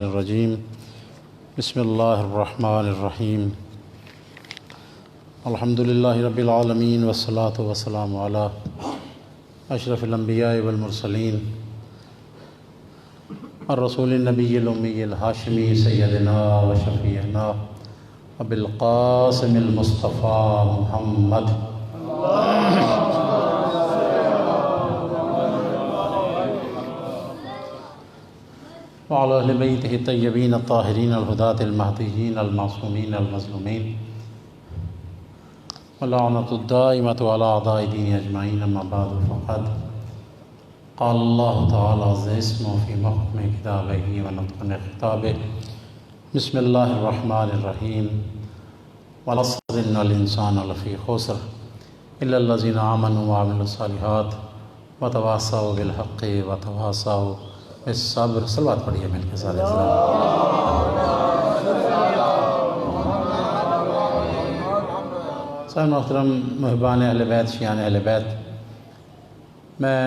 الرجیم بسم اللہ الرحمن الرحیم الحمدللہ رب العالمین والصلاة والسلام علی اشرف الانبیاء والمرسلین الرسول النبی الامی الہاشمی سیدنا و شفیعنا ابی القاسم المصطفیٰ محمد وعلى أهل بيته الطيبين الطاهرين الهداة المهديين المعصومين المظلومين واللعنة الدائمة على أعداء الدين أجمعين أما بعد فقد قال الله تعالى عز اسمه في محكم كتابه ونطق خطابه بسم الله الرحمن الرحيم والعصر إن الإنسان لفي خسر إلا الذين آمنوا وعملوا الصالحات وتواصوا بالحق وتواصوا بالصبر. صلوات پڑھیے مل کے سارے صاحب محترم محبان اہل بیت شیعان اہل بیت، میں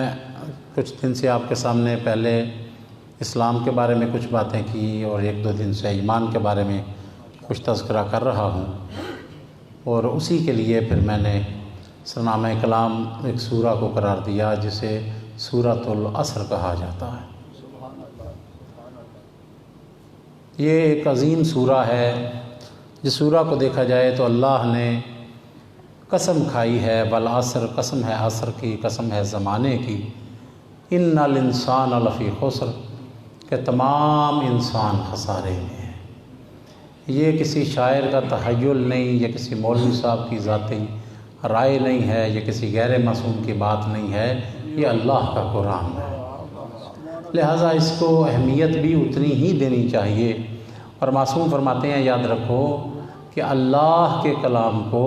کچھ دن سے آپ کے سامنے پہلے اسلام کے بارے میں کچھ باتیں کی اور ایک دو دن سے ایمان کے بارے میں کچھ تذکرہ کر رہا ہوں، اور اسی کے لیے پھر میں نے سرنامہ کلام ایک سورہ کو قرار دیا جسے سورۃ العصر کہا جاتا ہے. یہ ایک عظیم سورہ ہے. جس سورہ کو دیکھا جائے تو اللہ نے قسم کھائی ہے، والعصر، قسم ہے عصر کی، قسم ہے زمانے کی، ان الانسان لفی خسر، کہ تمام انسان خسارے میں ہے. یہ کسی شاعر کا تخیل نہیں، یہ کسی مولوی صاحب کی ذاتی رائے نہیں ہے، یہ کسی غیر معصوم کی بات نہیں ہے، یہ اللہ کا قرآن ہے. لہٰذا اس کو اہمیت بھی اتنی ہی دینی چاہیے. اور معصوم فرماتے ہیں، یاد رکھو کہ اللہ کے کلام کو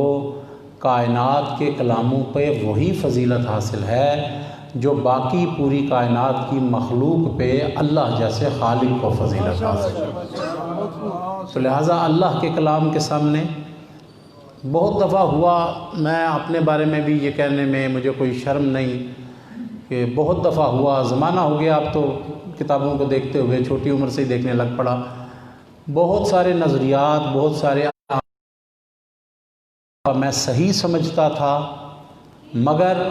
کائنات کے کلاموں پہ وہی فضیلت حاصل ہے جو باقی پوری کائنات کی مخلوق پہ اللہ جیسے خالق کو فضیلت حاصل ہے. تو لہٰذا اللہ کے کلام کے سامنے بہت دفعہ ہوا، میں اپنے بارے میں بھی یہ کہنے میں مجھے کوئی شرم نہیں کہ بہت دفعہ ہوا. زمانہ ہو گیا اب تو کتابوں کو دیکھتے ہوئے چھوٹی عمر سے ہی دیکھنے لگ پڑا. بہت سارے نظریات، بہت سارے میں صحیح سمجھتا تھا، مگر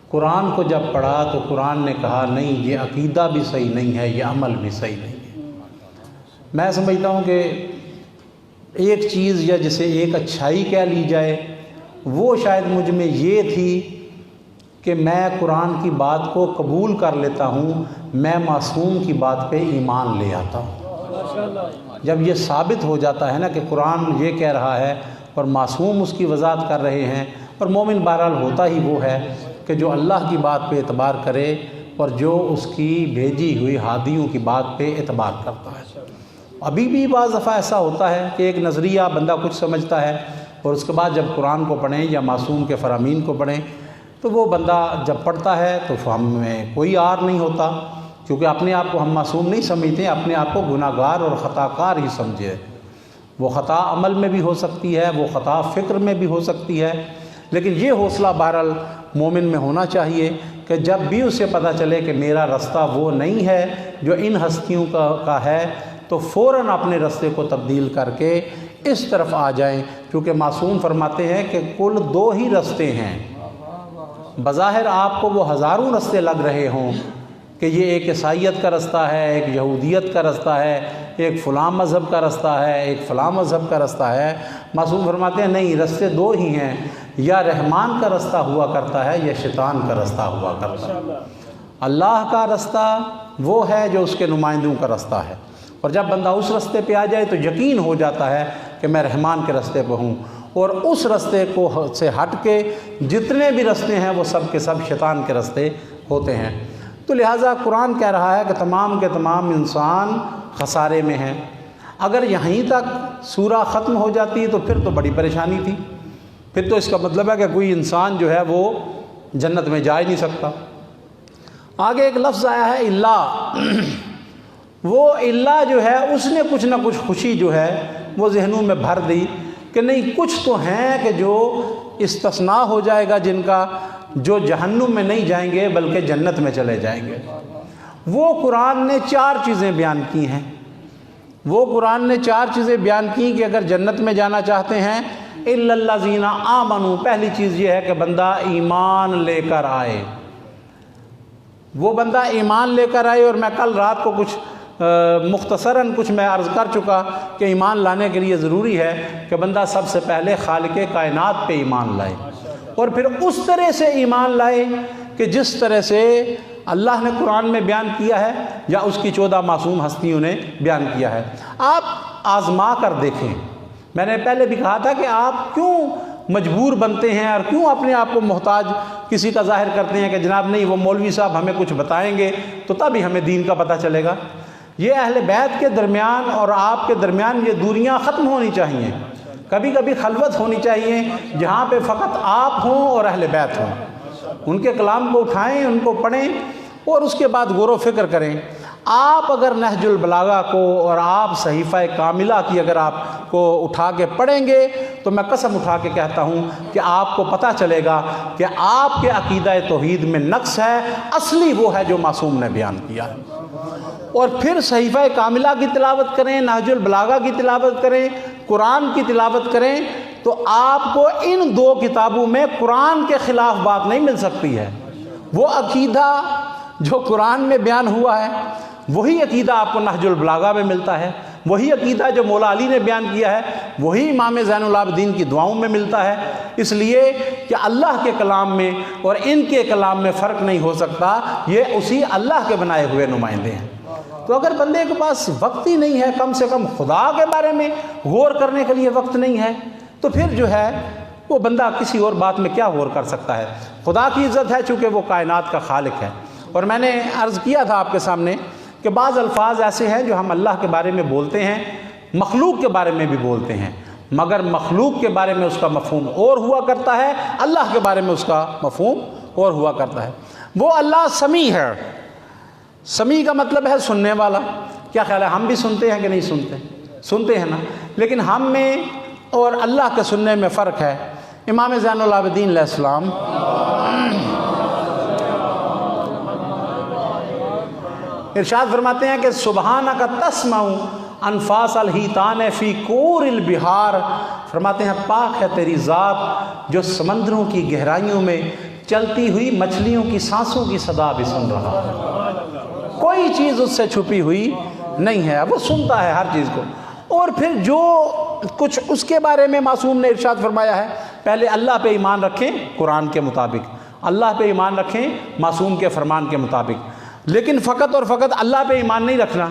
قرآن کو جب پڑھا تو قرآن نے کہا نہیں، یہ عقیدہ بھی صحیح نہیں ہے، یہ عمل بھی صحیح نہیں ہے. میں سمجھتا ہوں کہ ایک چیز یا جسے ایک اچھائی کہہ لی جائے وہ شاید مجھ میں یہ تھی کہ میں قرآن کی بات کو قبول کر لیتا ہوں، میں معصوم کی بات پہ ایمان لے آتا ہوں. جب یہ ثابت ہو جاتا ہے نا کہ قرآن یہ کہہ رہا ہے اور معصوم اس کی وضاحت کر رہے ہیں، اور مومن بہرحال ہوتا ہی وہ ہے کہ جو اللہ کی بات پہ اعتبار کرے اور جو اس کی بھیجی ہوئی ہادیوں کی بات پہ اعتبار کرتا ہے. ابھی بھی بعض دفعہ ایسا ہوتا ہے کہ ایک نظریہ بندہ کچھ سمجھتا ہے اور اس کے بعد جب قرآن کو پڑھیں یا معصوم کے فرامین کو پڑھیں تو وہ بندہ جب پڑھتا ہے تو ہم میں کوئی عار نہیں ہوتا، کیونکہ اپنے آپ کو ہم معصوم نہیں سمجھتے، اپنے آپ کو گناہ گار اور خطا کار ہی سمجھے. وہ خطا عمل میں بھی ہو سکتی ہے، وہ خطا فکر میں بھی ہو سکتی ہے، لیکن یہ حوصلہ بہرحال مومن میں ہونا چاہیے کہ جب بھی اسے پتہ چلے کہ میرا رستہ وہ نہیں ہے جو ان ہستیوں کا ہے، تو فوراً اپنے رستے کو تبدیل کر کے اس طرف آ جائیں. کیونکہ معصوم فرماتے ہیں کہ کل دو ہی رستے ہیں. بظاہر آپ کو وہ ہزاروں رستے لگ رہے ہوں کہ یہ ایک عیسائیت کا رستہ ہے، ایک یہودیت کا رستہ ہے، ایک فلاں مذہب کا رستہ ہے، ایک فلاں مذہب کا رستہ ہے. معصوم فرماتے ہیں نہیں، رستے دو ہی ہیں، یا رحمان کا رستہ ہوا کرتا ہے یا شیطان کا رستہ ہوا کرتا ہے. اللہ کا رستہ وہ ہے جو اس کے نمائندوں کا رستہ ہے، اور جب بندہ اس رستے پہ آ جائے تو یقین ہو جاتا ہے کہ میں رحمان کے رستے پہ ہوں، اور اس رستے کو سے ہٹ کے جتنے بھی رستے ہیں وہ سب کے سب شیطان کے رستے ہوتے ہیں. تو لہٰذا قرآن کہہ رہا ہے کہ تمام کے تمام انسان خسارے میں ہیں. اگر یہیں تک سورہ ختم ہو جاتی تو پھر تو بڑی پریشانی تھی، پھر تو اس کا مطلب ہے کہ کوئی انسان جو ہے وہ جنت میں جا ہی نہیں سکتا. آگے ایک لفظ آیا ہے اللہ. وہ اللہ جو ہے اس نے کچھ نہ کچھ خوشی جو ہے وہ ذہنوں میں بھر دی کہ نہیں، کچھ تو ہیں کہ جو استثناء ہو جائے گا، جن کا جو جہنم میں نہیں جائیں گے بلکہ جنت میں چلے جائیں گے. وہ قرآن نے 4 چیزیں بیان کی ہیں. وہ قرآن نے 4 چیزیں بیان کی کہ اگر جنت میں جانا چاہتے ہیں الا الذین آمنوا، پہلی چیز یہ ہے کہ بندہ ایمان لے کر آئے، وہ بندہ ایمان لے کر آئے۔ اور میں کل رات کو کچھ مختصراً کچھ میں عرض کر چکا کہ ایمان لانے کے لیے ضروری ہے کہ بندہ سب سے پہلے خالق کائنات پہ ایمان لائے، اور پھر اس طرح سے ایمان لائے کہ جس طرح سے اللہ نے قرآن میں بیان کیا ہے یا اس کی 14 معصوم ہستیوں نے بیان کیا ہے۔ آپ آزما کر دیکھیں، میں نے پہلے بھی کہا تھا کہ آپ کیوں مجبور بنتے ہیں اور کیوں اپنے آپ کو محتاج کسی کا ظاہر کرتے ہیں کہ جناب نہیں وہ مولوی صاحب ہمیں کچھ بتائیں گے تو تب ہی ہمیں دین کا پتہ چلے گا۔ یہ اہل بیت کے درمیان اور آپ کے درمیان یہ دوریاں ختم ہونی چاہیے۔ کبھی کبھی خلوت ہونی چاہیے جہاں پہ فقط آپ ہوں اور اہل بیت ہوں، ان کے کلام کو اٹھائیں، ان کو پڑھیں اور اس کے بعد غور و فکر کریں۔ آپ اگر نہج البلاغہ کو اور آپ صحیفہ کاملہ کی اگر آپ کو اٹھا کے پڑھیں گے تو میں قسم اٹھا کے کہتا ہوں کہ آپ کو پتہ چلے گا کہ آپ کے عقیدہ توحید میں نقص ہے، اصلی وہ ہے جو معصوم نے بیان کیا ہے۔ اور پھر صحیفہ کاملہ کی تلاوت کریں، نہج البلاغہ کی تلاوت کریں، قرآن کی تلاوت کریں، تو آپ کو ان 2 کتابوں میں قرآن کے خلاف بات نہیں مل سکتی ہے۔ وہ عقیدہ جو قرآن میں بیان ہوا ہے وہی عقیدہ آپ کو نہج البلاغہ میں ملتا ہے، وہی عقیدہ جو مولا علی نے بیان کیا ہے وہی امام زین العابدین کی دعاؤں میں ملتا ہے۔ اس لیے کہ اللہ کے کلام میں اور ان کے کلام میں فرق نہیں ہو سکتا، یہ اسی اللہ کے بنائے ہوئے نمائندے ہیں۔ تو اگر بندے کے پاس وقت ہی نہیں ہے، کم سے کم خدا کے بارے میں غور کرنے کے لیے وقت نہیں ہے، تو پھر جو ہے وہ بندہ کسی اور بات میں کیا غور کر سکتا ہے۔ خدا کی عزت ہے چونکہ وہ کائنات کا خالق ہے۔ اور میں نے عرض کیا تھا آپ کے سامنے کہ بعض الفاظ ایسے ہیں جو ہم اللہ کے بارے میں بولتے ہیں، مخلوق کے بارے میں بھی بولتے ہیں، مگر مخلوق کے بارے میں اس کا مفہوم اور ہوا کرتا ہے، اللہ کے بارے میں اس کا مفہوم اور ہوا کرتا ہے۔ وہ اللہ سمیع ہے، سمیع کا مطلب ہے سننے والا۔ کیا خیال ہے ہم بھی سنتے ہیں کہ نہیں سنتے؟ سنتے ہیں نا، لیکن ہم میں اور اللہ کے سننے میں فرق ہے۔ امام زین العابدین علیہ السلام ارشاد فرماتے ہیں کہ سبحانک تسمع انفاس الحیتان فی کور البحار، فرماتے ہیں پاک ہے تیری ذات جو سمندروں کی گہرائیوں میں چلتی ہوئی مچھلیوں کی سانسوں کی صدا بھی سن رہا ہے۔ کوئی چیز اس سے چھپی ہوئی نہیں ہے، وہ سنتا ہے ہر چیز کو۔ اور پھر جو کچھ اس کے بارے میں معصوم نے ارشاد فرمایا ہے، پہلے اللہ پہ ایمان رکھیں قرآن کے مطابق، اللہ پہ ایمان رکھیں معصوم کے فرمان کے مطابق، لیکن فقط اور فقط اللہ پہ ایمان نہیں رکھنا،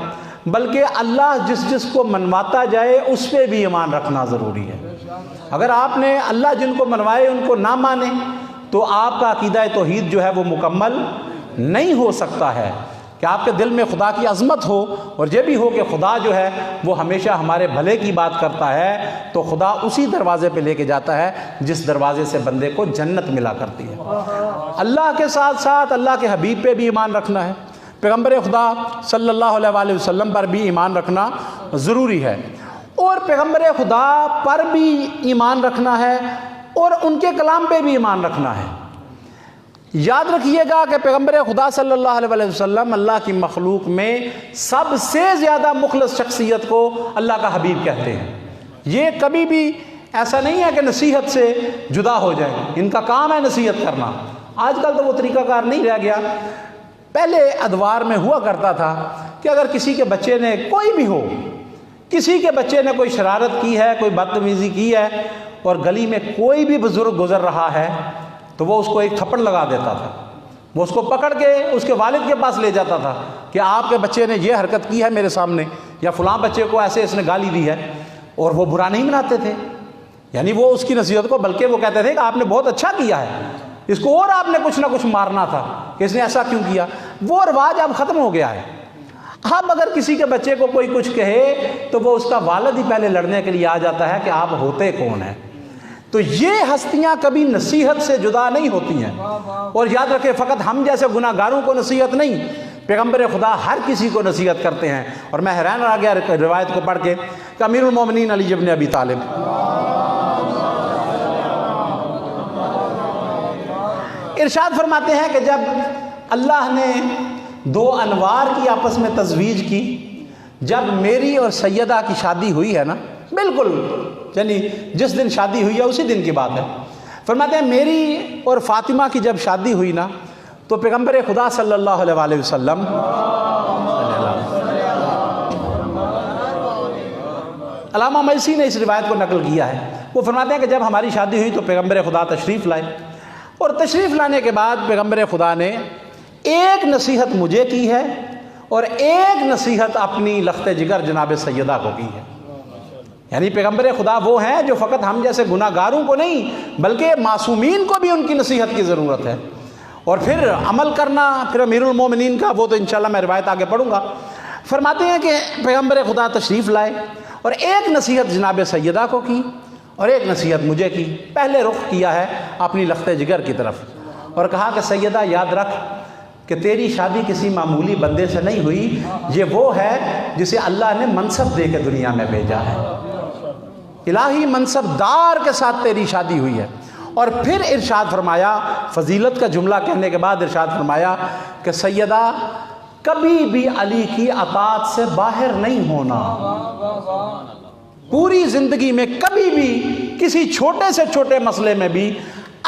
بلکہ اللہ جس جس کو منواتا جائے اس پہ بھی ایمان رکھنا ضروری ہے۔ اگر آپ نے اللہ جن کو منوائے ان کو نہ مانے تو آپ کا عقیدہ توحید جو ہے وہ مکمل نہیں ہو سکتا ہے۔ کہ آپ کے دل میں خدا کی عظمت ہو اور یہ بھی ہو کہ خدا جو ہے وہ ہمیشہ ہمارے بھلے کی بات کرتا ہے، تو خدا اسی دروازے پہ لے کے جاتا ہے جس دروازے سے بندے کو جنت ملا کرتی ہے۔ اللہ کے ساتھ ساتھ اللہ کے حبیب پہ بھی ایمان رکھنا ہے، پیغمبر خدا صلی اللہ علیہ وآلہ وسلم پر بھی ایمان رکھنا ضروری ہے، اور پیغمبر خدا پر بھی ایمان رکھنا ہے اور ان کے کلام پہ بھی ایمان رکھنا ہے۔ یاد رکھیے گا کہ پیغمبر خدا صلی اللہ علیہ وآلہ وسلم اللہ کی مخلوق میں سب سے زیادہ مخلص شخصیت کو اللہ کا حبیب کہتے ہیں۔ یہ کبھی بھی ایسا نہیں ہے کہ نصیحت سے جدا ہو جائیں، ان کا کام ہے نصیحت کرنا۔ آج کل تو وہ طریقہ کار نہیں رہ گیا۔ پہلے ادوار میں ہوا کرتا تھا کہ اگر کسی کے بچے نے، کوئی بھی ہو، کسی کے بچے نے کوئی شرارت کی ہے، کوئی بدتمیزی کی ہے، اور گلی میں کوئی بھی بزرگ گزر رہا ہے تو وہ اس کو ایک تھپڑ لگا دیتا تھا، وہ اس کو پکڑ کے اس کے والد کے پاس لے جاتا تھا کہ آپ کے بچے نے یہ حرکت کی ہے میرے سامنے، یا فلاں بچے کو ایسے اس نے گالی دی ہے، اور وہ برا نہیں مناتے تھے، یعنی وہ اس کی نصیحت کو، بلکہ وہ کہتے تھے کہ آپ نے بہت اچھا کیا ہے، اس کو اور آپ نے کچھ نہ کچھ مارنا تھا کہ اس نے ایسا کیوں کیا۔ وہ رواج اب ختم ہو گیا ہے۔ اب اگر کسی کے بچے کو کوئی کچھ کہے تو وہ اس کا والد ہی پہلے لڑنے کے لیے آ جاتا ہے کہ آپ ہوتے کون ہیں۔ تو یہ ہستیاں کبھی نصیحت سے جدا نہیں ہوتی ہیں، اور یاد رکھیں فقط ہم جیسے گناہ گاروں کو نصیحت نہیں، پیغمبر خدا ہر کسی کو نصیحت کرتے ہیں۔ اور میں حیران رہ گیا روایت کو پڑھ کے کہ امیر المومنین علی بن ابی طالب ارشاد فرماتے ہیں کہ جب اللہ نے 2 انوار کی آپس میں تزویج کی، جب میری اور سیدہ کی شادی ہوئی ہے نا، بالکل یعنی جس دن شادی ہوئی ہے اسی دن کی بات ہے، فرماتے ہیں میری اور فاطمہ کی جب شادی ہوئی نا تو پیغمبر خدا صلی اللہ علیہ وآلہ وسلم، علامہ میسی نے اس روایت کو نقل کیا ہے، وہ فرماتے ہیں کہ جب ہماری شادی ہوئی تو پیغمبر خدا تشریف لائے، اور تشریف لانے کے بعد پیغمبر خدا نے ایک نصیحت مجھے کی ہے اور ایک نصیحت اپنی لخت جگر جناب سیدہ کو کی ہے۔ یعنی پیغمبر خدا وہ ہیں جو فقط ہم جیسے گناہ گاروں کو نہیں بلکہ معصومین کو بھی ان کی نصیحت کی ضرورت ہے، اور پھر عمل کرنا پھر امیر المومنین کا، وہ تو انشاءاللہ میں روایت آگے پڑھوں گا۔ فرماتے ہیں کہ پیغمبر خدا تشریف لائے اور ایک نصیحت جناب سیدہ کو کی اور ایک نصیحت مجھے کی۔ پہلے رخ کیا ہے اپنی لخت جگر کی طرف اور کہا کہ سیدہ یاد رکھ کہ تیری شادی کسی معمولی بندے سے نہیں ہوئی، یہ وہ ہے جسے اللہ نے منصب دے کے دنیا میں بھیجا ہے، الہی منصب دار کے ساتھ تیری شادی ہوئی ہے۔ اور پھر ارشاد فرمایا، فضیلت کا جملہ کہنے کے بعد ارشاد فرمایا کہ سیدہ کبھی بھی علی کی اطاعت سے باہر نہیں ہونا، پوری زندگی میں کبھی بھی کسی چھوٹے سے چھوٹے مسئلے میں بھی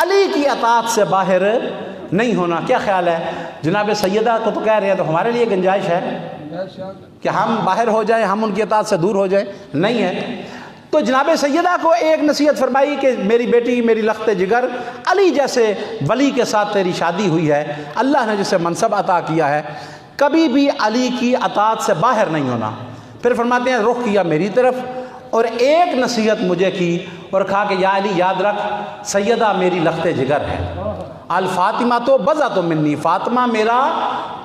علی کی اطاعت سے باہر نہیں ہونا۔ کیا خیال ہے جناب سیدہ کو تو کہہ رہے ہیں تو ہمارے لیے گنجائش ہے کہ ہم باہر ہو جائیں، ہم ان کی اطاعت سے دور ہو جائیں؟ نہیں ہے۔ تو جناب سیدہ کو ایک نصیحت فرمائی کہ میری بیٹی، میری لخت جگر، علی جیسے ولی کے ساتھ تیری شادی ہوئی ہے، اللہ نے جسے منصب عطا کیا ہے، کبھی بھی علی کی اطاعت سے باہر نہیں ہونا۔ پھر فرماتے ہیں رخ کیا میری طرف اور ایک نصیحت مجھے کی اور کہا کہ یا علی یاد رکھ سیدہ میری لخت جگر ہے، الفاطمہ تو بضعۃ منی، فاطمہ میرا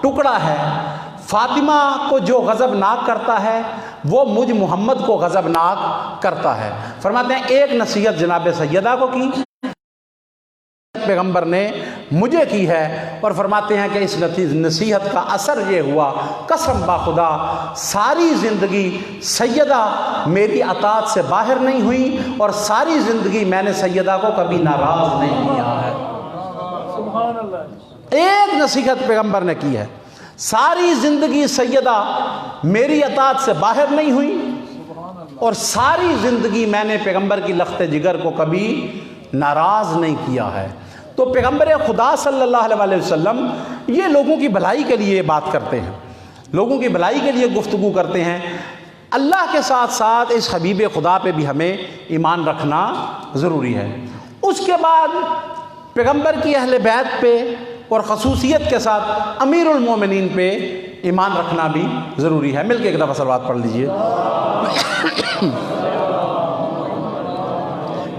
ٹکڑا ہے، فاطمہ کو جو غضبناک کرتا ہے وہ مجھ محمد کو غضبناک کرتا ہے۔ فرماتے ہیں ایک نصیحت جناب سیدہ کو کی، پیغمبر نے مجھے کی ہے، اور فرماتے ہیں کہ اس نصیحت کا اثر یہ ہوا، قسم با خدا ساری زندگی سیدہ میری اطاعت سے باہر نہیں ہوئی اور ساری زندگی میں نے سیدہ کو کبھی ناراض نہیں کیا ہے۔ سبحان اللہ، ایک نصیحت پیغمبر نے کی ہے، ساری زندگی سیدہ میری اطاعت سے باہر نہیں ہوئی اور ساری زندگی میں نے پیغمبر کی لخت جگر کو کبھی ناراض نہیں کیا ہے۔ تو پیغمبر خدا صلی اللہ علیہ وآلہ وسلم یہ لوگوں کی بھلائی کے لیے بات کرتے ہیں، لوگوں کی بھلائی کے لیے گفتگو کرتے ہیں۔ اللہ کے ساتھ ساتھ اس حبیب خدا پہ بھی ہمیں ایمان رکھنا ضروری ہے۔ اس کے بعد پیغمبر کی اہل بیت پہ اور خصوصیت کے ساتھ امیر المومنین پہ ایمان رکھنا بھی ضروری ہے۔ مل کے ایک دفعہ صلوات پڑھ لیجئے،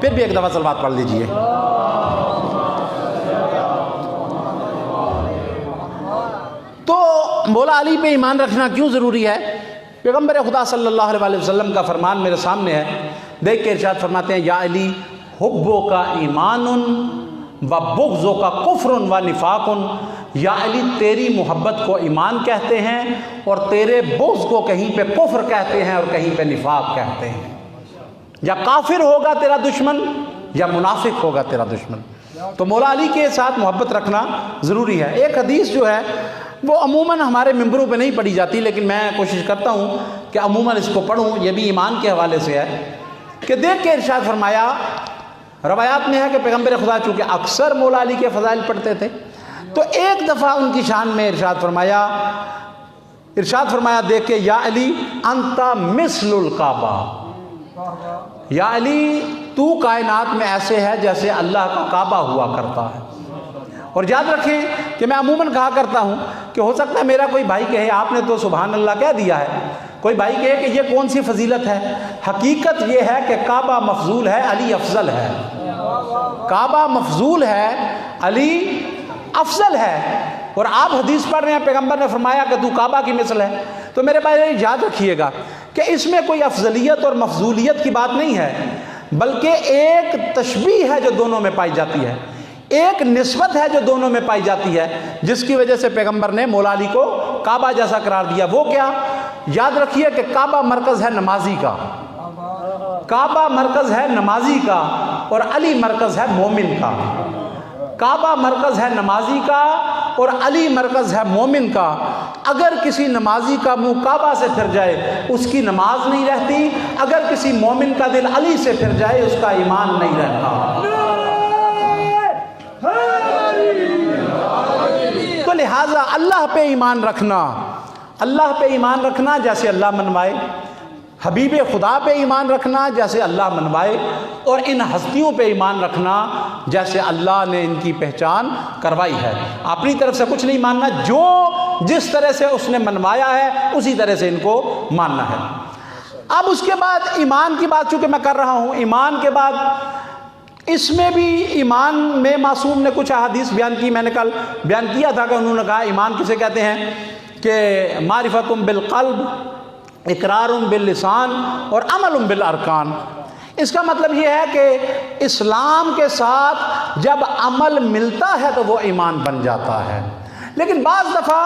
پھر بھی ایک دفعہ صلوات پڑھ لیجئے۔ تو مولا علی پہ ایمان رکھنا کیوں ضروری ہے؟ پیغمبر خدا صلی اللہ علیہ وآلہ وسلم کا فرمان میرے سامنے ہے، دیکھ کے ارشاد فرماتے ہیں یا علی حبو کا ایمان و بغضو کا کفر و نفاق، یا علی تیری محبت کو ایمان کہتے ہیں اور تیرے بغض کو کہیں پہ کفر کہتے ہیں اور کہیں پہ نفاق کہتے ہیں۔ یا کافر ہوگا تیرا دشمن یا منافق ہوگا تیرا دشمن۔ تو مولا علی کے ساتھ محبت رکھنا ضروری ہے۔ ایک حدیث جو ہے وہ عموماً ہمارے ممبروں پہ نہیں پڑھی جاتی، لیکن میں کوشش کرتا ہوں کہ عموماً اس کو پڑھوں، یہ بھی ایمان کے حوالے سے ہے کہ دیکھ کے ارشاد فرمایا، روایات میں ہے کہ پیغمبر خدا چونکہ اکثر مولا علی کے فضائل پڑھتے تھے، تو ایک دفعہ ان کی شان میں ارشاد فرمایا دیکھ کے یا علی انت مثل الکعبہ، یا علی تو کائنات میں ایسے ہے جیسے اللہ کا کعبہ ہوا کرتا ہے۔ اور یاد رکھیں کہ میں عموماً کہا کرتا ہوں کہ ہو سکتا ہے میرا کوئی بھائی کہے آپ نے تو سبحان اللہ کہہ دیا ہے، کوئی بھائی کہے کہ یہ کون سی فضیلت ہے، حقیقت یہ ہے کہ کعبہ مفضول ہے، علی افضل ہے۔ کعبہ مفضول ہے، علی افضل ہے۔ اور آپ حدیث پڑھ رہے ہیں، پیغمبر نے فرمایا کہ تو کعبہ کی مثل ہے، تو میرے بھائی یاد رکھیے گا کہ اس میں کوئی افضلیت اور مفضولیت کی بات نہیں ہے، بلکہ ایک تشبیہ ہے جو دونوں میں پائی جاتی ہے، ایک نسبت ہے جو دونوں میں پائی جاتی ہے، جس کی وجہ سے پیغمبر نے مولا علی کو کعبہ جیسا قرار دیا۔ وہ کیا؟ یاد رکھیے کہ کعبہ مرکز ہے نمازی کا، کعبہ مرکز ہے نمازی کا اور علی مرکز ہے مومن کا۔ کعبہ مرکز ہے نمازی کا اور علی مرکز ہے مومن کا۔ اگر کسی نمازی کا منہ کعبہ سے پھر جائے اس کی نماز نہیں رہتی، اگر کسی مومن کا دل علی سے پھر جائے اس کا ایمان نہیں رہتا۔ تو لہٰذا اللہ پہ ایمان رکھنا، اللہ پہ ایمان رکھنا جیسے اللہ منوائے، حبیب خدا پہ ایمان رکھنا جیسے اللہ منوائے، اور ان ہستیوں پہ ایمان رکھنا جیسے اللہ نے ان کی پہچان کروائی ہے۔ اپنی طرف سے کچھ نہیں ماننا، جو جس طرح سے اس نے منوایا ہے اسی طرح سے ان کو ماننا ہے۔ اب اس کے بعد ایمان کی بات چونکہ میں کر رہا ہوں، ایمان کے بعد اس میں بھی ایمان میں معصوم نے کچھ احادیث بیان کی، میں نے کل بیان کیا تھا کہ انہوں نے کہا ایمان کسے کہتے ہیں کہ معرفت بالقلب، اقرار باللسان اور عمل بالارکان۔ اس کا مطلب یہ ہے کہ اسلام کے ساتھ جب عمل ملتا ہے تو وہ ایمان بن جاتا ہے، لیکن بعض دفعہ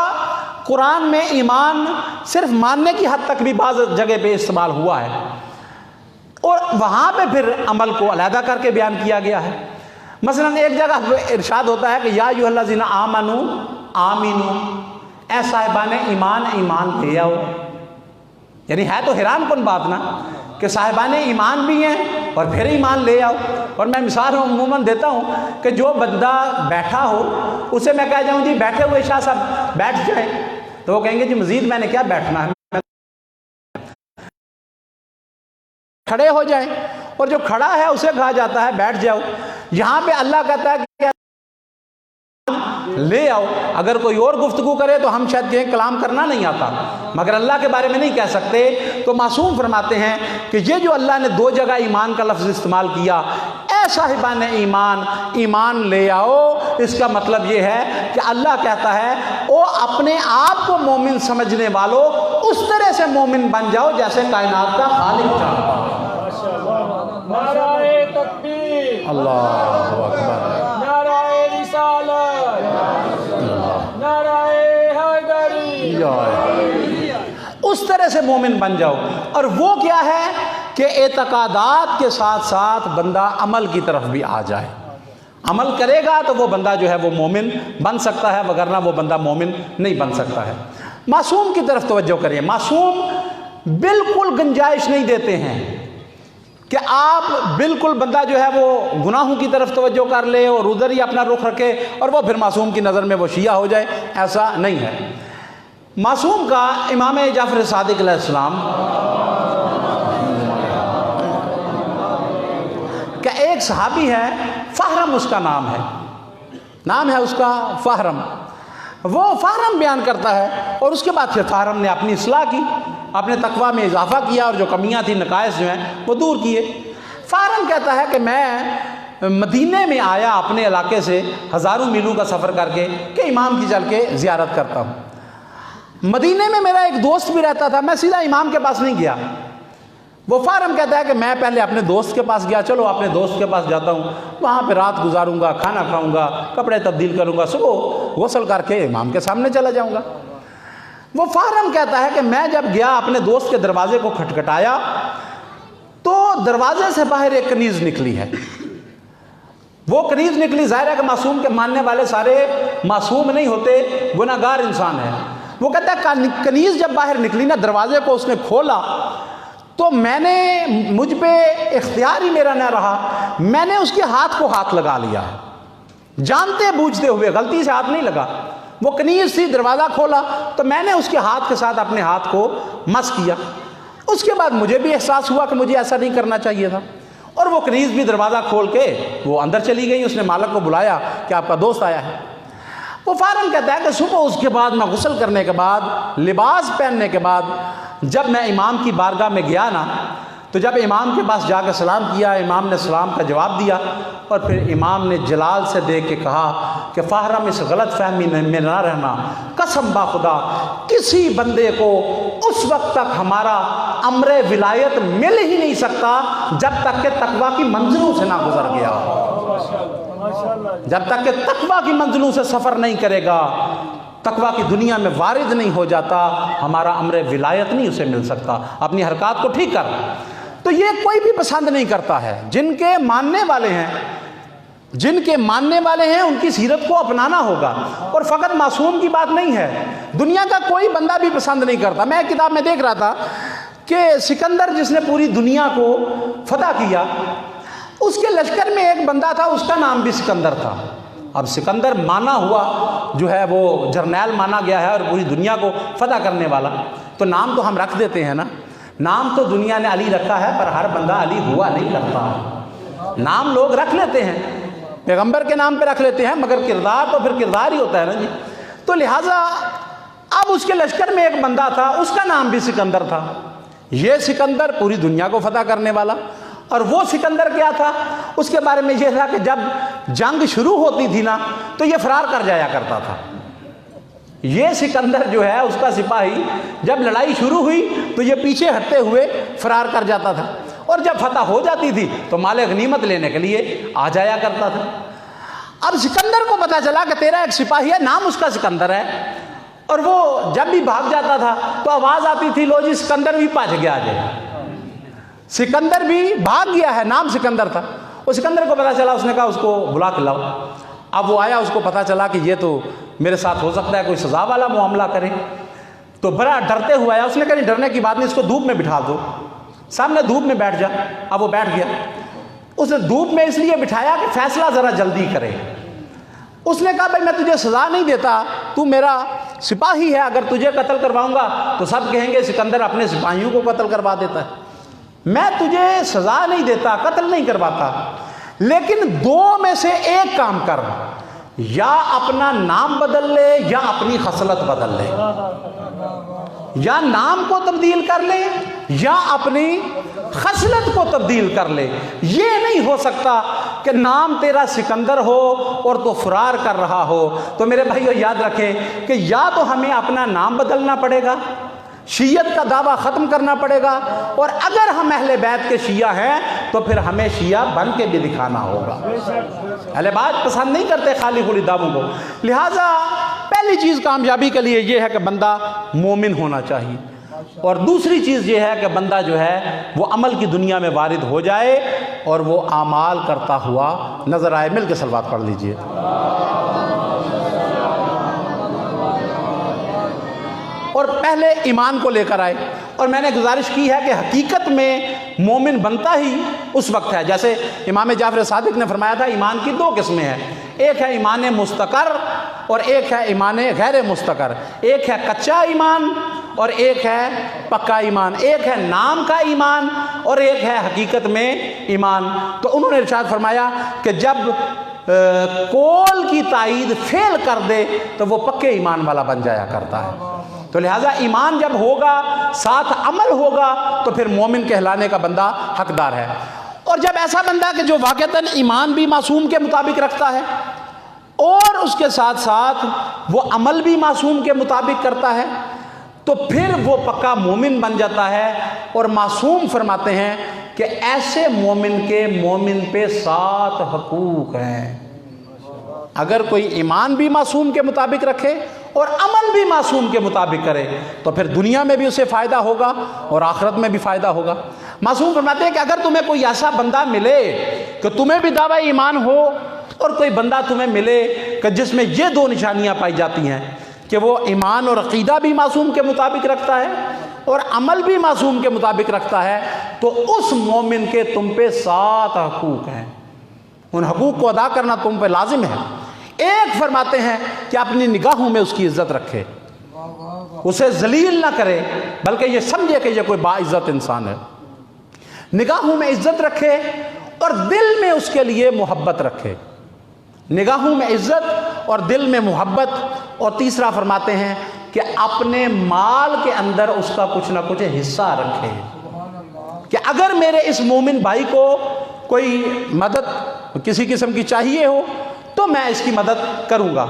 قرآن میں ایمان صرف ماننے کی حد تک بھی بعض جگہ پہ استعمال ہوا ہے، اور وہاں پہ پھر عمل کو علیحدہ کر کے بیان کیا گیا ہے۔ مثلا ایک جگہ ارشاد ہوتا ہے کہ یا ایھا الذین آمنوا آمنوا، اے صاحبان ایمان ایمان لے آؤ۔ یعنی ہے تو حیران کن بات نا کہ صاحبان ایمان بھی ہیں اور پھر ایمان لے آؤ۔ اور میں مثال عموماً دیتا ہوں کہ جو بندہ بیٹھا ہو اسے میں کہہ جاؤں جی بیٹھے ہوئے شاہ صاحب بیٹھ جائیں، تو وہ کہیں گے جی مزید میں نے کیا بیٹھنا ہے، کھڑے ہو جائیں۔ اور جو کھڑا ہے اسے کہا جاتا ہے بیٹھ جاؤ۔ یہاں پہ اللہ کہتا ہے کہ لے آؤ۔ اگر کوئی اور گفتگو کرے تو ہم شاید کہیں کلام کرنا نہیں آتا، مگر اللہ کے بارے میں نہیں کہہ سکتے۔ تو معصوم فرماتے ہیں کہ یہ جو اللہ نے دو جگہ ایمان کا لفظ استعمال کیا، اے صاحبان ایمان ایمان لے آؤ، اس کا مطلب یہ ہے کہ اللہ کہتا ہے او اپنے آپ کو مومن سمجھنے والوں اس طرح سے مومن بن جاؤ جیسے کائنات کا خالق چاہتا ہے۔ نعرہ تکبیر، اللہ اکبر، نعرہ رسالت، نعرہ حیدری۔ اس طرح سے مومن بن جاؤ۔ اور وہ کیا ہے کہ اعتقادات کے ساتھ ساتھ بندہ عمل کی طرف بھی آ جائے۔ عمل کرے گا تو وہ بندہ جو ہے وہ مومن بن سکتا ہے، وگرنہ وہ بندہ مومن نہیں بن سکتا ہے۔ معصوم کی طرف توجہ کریں۔ معصوم بالکل گنجائش نہیں دیتے ہیں کہ آپ بالکل بندہ جو ہے وہ گناہوں کی طرف توجہ کر لے اور ادھر ہی اپنا رخ رکھے اور وہ پھر معصوم کی نظر میں وہ شیعہ ہو جائے، ایسا نہیں ہے۔ معصوم کا امام جعفر صادق علیہ السلام کا ایک صحابی ہے، فہرم اس کا نام ہے اس کا فہرم۔ وہ فہرم بیان کرتا ہے اور اس کے بعد پھر فہرم نے اپنی اصلاح کی، اپنے تقویٰ میں اضافہ کیا اور جو کمیاں تھیں، نقائص جو ہیں وہ دور کیے۔ فہرم کہتا ہے کہ میں مدینے میں آیا اپنے علاقے سے ہزاروں میلوں کا سفر کر کے کہ امام کی چل کے زیارت کرتا ہوں۔ مدینے میں میرا ایک دوست بھی رہتا تھا، میں سیدھا امام کے پاس نہیں گیا۔ وہ فہرم کہتا ہے کہ میں پہلے اپنے دوست کے پاس گیا، چلو اپنے دوست کے پاس جاتا ہوں، وہاں پہ رات گزاروں گا، کھانا کھاؤں گا، کپڑے تبدیل کروں گا، صبح غسل کر کے امام کے سامنے چلا جاؤں گا۔ وہ فہرم کہتا ہے کہ میں جب گیا اپنے دوست کے دروازے کو کھٹکھٹایا تو دروازے سے باہر ایک کنیز نکلی ہے۔ وہ کنیز نکلی، ظاہر ہے کہ معصوم کے ماننے والے سارے معصوم نہیں ہوتے، گناہ گار انسان ہے۔ وہ کہتا ہے کنیز جب باہر نکلی نا، دروازے کو اس نے کھولا تو میں نے، مجھ پہ اختیار ہی میرا نہ رہا، میں نے اس کے ہاتھ کو ہاتھ لگا لیا، جانتے بوجھتے ہوئے، غلطی سے ہاتھ نہیں لگا۔ وہ کنیز تھی، دروازہ کھولا تو میں نے اس کے ہاتھ کے ساتھ اپنے ہاتھ کو مس کیا۔ اس کے بعد مجھے بھی احساس ہوا کہ مجھے ایسا نہیں کرنا چاہیے تھا، اور وہ کنیز بھی دروازہ کھول کے وہ اندر چلی گئی۔ اس نے مالک کو بلایا کہ آپ کا دوست آیا ہے۔ وہ فہرم کہتا ہے کہ صبح اس کے بعد میں غسل کرنے کے بعد، لباس پہننے کے بعد، جب میں امام کی بارگاہ میں گیا نا، تو جب امام کے پاس جا کے سلام کیا، امام نے سلام کا جواب دیا، اور پھر امام نے جلال سے دیکھ کے کہا کہ فہرم اس غلط فہمی میں نہ رہنا، قسم با خدا کسی بندے کو اس وقت تک ہمارا امر ولایت مل ہی نہیں سکتا جب تک کہ تقویٰ کی منزلوں سے نہ گزر گیا، جب تک کہ تقویٰ کی منزلوں سے سفر نہیں کرے گا، تقویٰ کی دنیا میں وارد نہیں ہو جاتا، ہمارا امر ولایت نہیں اسے مل سکتا۔ اپنی حرکات کو ٹھیک کر۔ تو یہ کوئی بھی پسند نہیں کرتا ہے، جن کے ماننے والے ہیں جن کے ماننے والے ہیں ان کی سیرت کو اپنانا ہوگا. اور فقط معصوم کی بات نہیں ہے, دنیا کا کوئی بندہ بھی پسند نہیں کرتا. میں ایک کتاب میں دیکھ رہا تھا کہ سکندر جس نے پوری دنیا کو فتح کیا, اس کے لشکر میں ایک بندہ تھا, اس کا نام بھی سکندر تھا. اب سکندر مانا ہوا جو ہے وہ جرنیل مانا گیا ہے اور پوری دنیا کو فتح کرنے والا, تو نام تو ہم رکھ دیتے ہیں نا. نام تو دنیا نے علی رکھا ہے, پر ہر بندہ علی ہوا نہیں کرتا. نام لوگ رکھ لیتے ہیں, پیغمبر کے نام پہ رکھ لیتے ہیں, مگر کردار تو پھر کردار ہی ہوتا ہے نا جی. تو لہٰذا اب اس کے لشکر میں ایک بندہ تھا, اس کا نام بھی سکندر تھا. یہ سکندر پوری دنیا کو فتح کرنے والا. اور وہ سکندر کیا تھا, اس کے بارے میں یہ تھا کہ جب جنگ شروع ہوتی تھی نا تو یہ فرار کر جایا کرتا تھا. یہ سکندر جو ہے اس کا سپاہی, جب لڑائی شروع ہوئی تو یہ پیچھے ہٹتے ہوئے فرار کر جاتا تھا, اور جب فتح ہو جاتی تھی تو مال غنیمت لینے کے لیے آ جایا کرتا تھا. اب سکندر کو پتا چلا کہ تیرا ایک سپاہی ہے, نام اس کا سکندر ہے, اور وہ جب بھی بھاگ جاتا تھا تو آواز آتی تھی, لو جی سکندر بھی پاج گیا جائے, سکندر بھی بھاگ گیا ہے, نام سکندر تھا. وہ سکندر کو پتا چلا, اس نے کہا اس کو بلا کے لاؤ. اب وہ آیا, اس کو پتا چلا کہ یہ تو میرے ساتھ ہو سکتا ہے کوئی سزا والا معاملہ کرے, تو بڑا ڈرتے ہوا آیا. اس نے کہا نہیں ڈرنے کی بات نہیں, اس کو دھوپ میں بٹھا دو, سامنے دھوپ میں بیٹھ جا. اب وہ بیٹھ گیا. اس نے دھوپ میں اس لیے بٹھایا کہ فیصلہ ذرا جلدی کرے. اس نے کہا بھائی میں تجھے سزا نہیں دیتا, تو میرا سپاہی ہے, اگر تجھے قتل کرواؤں گا تو سب کہیں گے سکندر اپنے سپاہیوں کو قتل کروا دیتا ہے. میں تجھے سزا نہیں دیتا, قتل نہیں کرواتا, لیکن دو میں سے ایک کام کر, یا اپنا نام بدل لے یا اپنی خصلت بدل لے. یا نام کو تبدیل کر لے یا اپنی خصلت کو تبدیل کر لے. یہ نہیں ہو سکتا کہ نام تیرا سکندر ہو اور تو فرار کر رہا ہو. تو میرے بھائیو یاد رکھیں کہ یا تو ہمیں اپنا نام بدلنا پڑے گا, شیعت کا دعویٰ ختم کرنا پڑے گا, اور اگر ہم اہل بیت کے شیعہ ہیں تو پھر ہمیں شیعہ بن کے بھی دکھانا ہوگا. اہل بیت پسند نہیں کرتے خالی خالی دعووں کو. لہٰذا پہلی چیز کامیابی کے لیے یہ ہے کہ بندہ مومن ہونا چاہیے, اور دوسری چیز یہ ہے کہ بندہ جو ہے وہ عمل کی دنیا میں وارد ہو جائے اور وہ اعمال کرتا ہوا نظر آئے. مل کے صلوات پڑھ لیجئے. اور پہلے ایمان کو لے کر آئے. اور میں نے گزارش کی ہے کہ حقیقت میں مومن بنتا ہی اس وقت ہے, جیسے امام جعفر صادق نے فرمایا تھا ایمان کی دو قسمیں ہیں, ایک ہے ایمان مستقر اور ایک ہے ایمان غیر مستقر. ایک ہے کچا ایمان اور ایک ہے پکا ایمان. ایک ہے نام کا ایمان اور ایک ہے حقیقت میں ایمان. تو انہوں نے ارشاد فرمایا کہ جب قول کی تائید فعل کر دے تو وہ پکے ایمان والا بن جایا کرتا ہے. تو لہٰذا ایمان جب ہوگا ساتھ عمل ہوگا تو پھر مومن کہلانے کا بندہ حقدار ہے. اور جب ایسا بندہ کہ جو واقعتاً ایمان بھی معصوم کے مطابق رکھتا ہے اور اس کے ساتھ ساتھ وہ عمل بھی معصوم کے مطابق کرتا ہے, تو پھر وہ پکا مومن بن جاتا ہے. اور معصوم فرماتے ہیں کہ ایسے مومن کے مومن پہ 7 حقوق ہیں. اگر کوئی ایمان بھی معصوم کے مطابق رکھے اور عمل بھی معصوم کے مطابق کرے تو پھر دنیا میں بھی اسے فائدہ ہوگا اور آخرت میں بھی فائدہ ہوگا. معصوم فرماتے ہیں کہ اگر تمہیں کوئی ایسا بندہ ملے کہ تمہیں بھی دعویٰ ایمان ہو اور کوئی بندہ تمہیں ملے کہ جس میں یہ 2 نشانیاں پائی جاتی ہیں کہ وہ ایمان اور عقیدہ بھی معصوم کے مطابق رکھتا ہے اور عمل بھی معصوم کے مطابق رکھتا ہے, تو اس مومن کے تم پہ 7 حقوق ہیں. ان حقوق کو ادا کرنا تم پہ لازم ہے. ایک فرماتے ہیں کہ اپنی نگاہوں میں اس کی عزت رکھے, اسے ذلیل نہ کرے بلکہ یہ سمجھے کہ یہ کوئی باعزت انسان ہے. نگاہوں میں عزت رکھے اور دل میں اس کے لیے محبت رکھے. نگاہوں میں عزت اور دل میں محبت. اور تیسرا فرماتے ہیں کہ اپنے مال کے اندر اس کا کچھ نہ کچھ حصہ رکھے, کہ اگر میرے اس مومن بھائی کو کوئی مدد کسی قسم کی چاہیے ہو تو میں اس کی مدد کروں گا.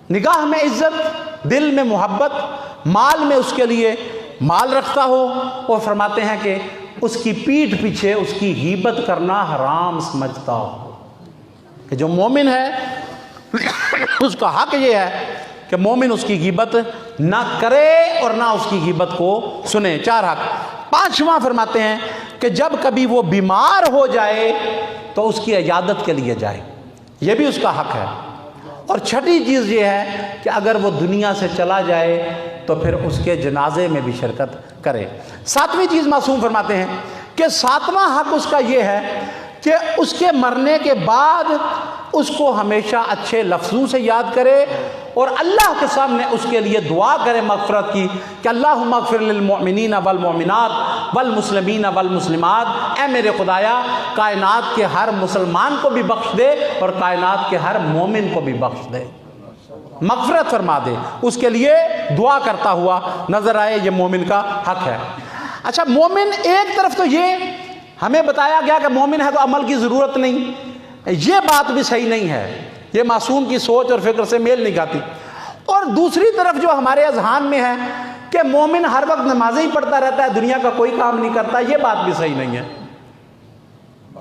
نگاہ میں عزت, دل میں محبت, مال میں اس کے لیے مال رکھتا ہو. اور فرماتے ہیں کہ اس کی پیٹھ پیچھے اس کی غیبت کرنا حرام سمجھتا ہو. کہ جو مومن ہے اس کا حق یہ ہے کہ مومن اس کی غیبت نہ کرے اور نہ اس کی غیبت کو سنے. 4 حق. 5واں فرماتے ہیں کہ جب کبھی وہ بیمار ہو جائے تو اس کی عیادت کے لیے جائے. یہ بھی اس کا حق ہے۔ اور چھٹی چیز یہ ہے کہ اگر وہ دنیا سے چلا جائے تو پھر اس کے جنازے میں بھی شرکت کرے۔ ساتویں چیز معصوم فرماتے ہیں کہ ساتواں حق اس کا یہ ہے کہ اس کے مرنے کے بعد اس کو ہمیشہ اچھے لفظوں سے یاد کرے اور اللہ کے سامنے اس کے لیے دعا کرے مغفرت کی کہ اللہم اغفر للمؤمنین والمؤمنات والمسلمین والمسلمات، اے میرے خدایا کائنات کے ہر مسلمان کو بھی بخش دے اور کائنات کے ہر مومن کو بھی بخش دے، مغفرت فرما دے۔ اس کے لیے دعا کرتا ہوا نظر آئے، یہ مومن کا حق ہے۔ اچھا، مومن ایک طرف تو یہ ہمیں بتایا گیا کہ مومن ہے تو عمل کی ضرورت نہیں، یہ بات بھی صحیح نہیں ہے، یہ معصوم کی سوچ اور فکر سے میل نہیں کھاتی۔ اور دوسری طرف جو ہمارے اذہان میں ہے کہ مومن ہر وقت نمازیں ہی پڑھتا رہتا ہے، دنیا کا کوئی کام نہیں کرتا، یہ بات بھی صحیح نہیں ہے۔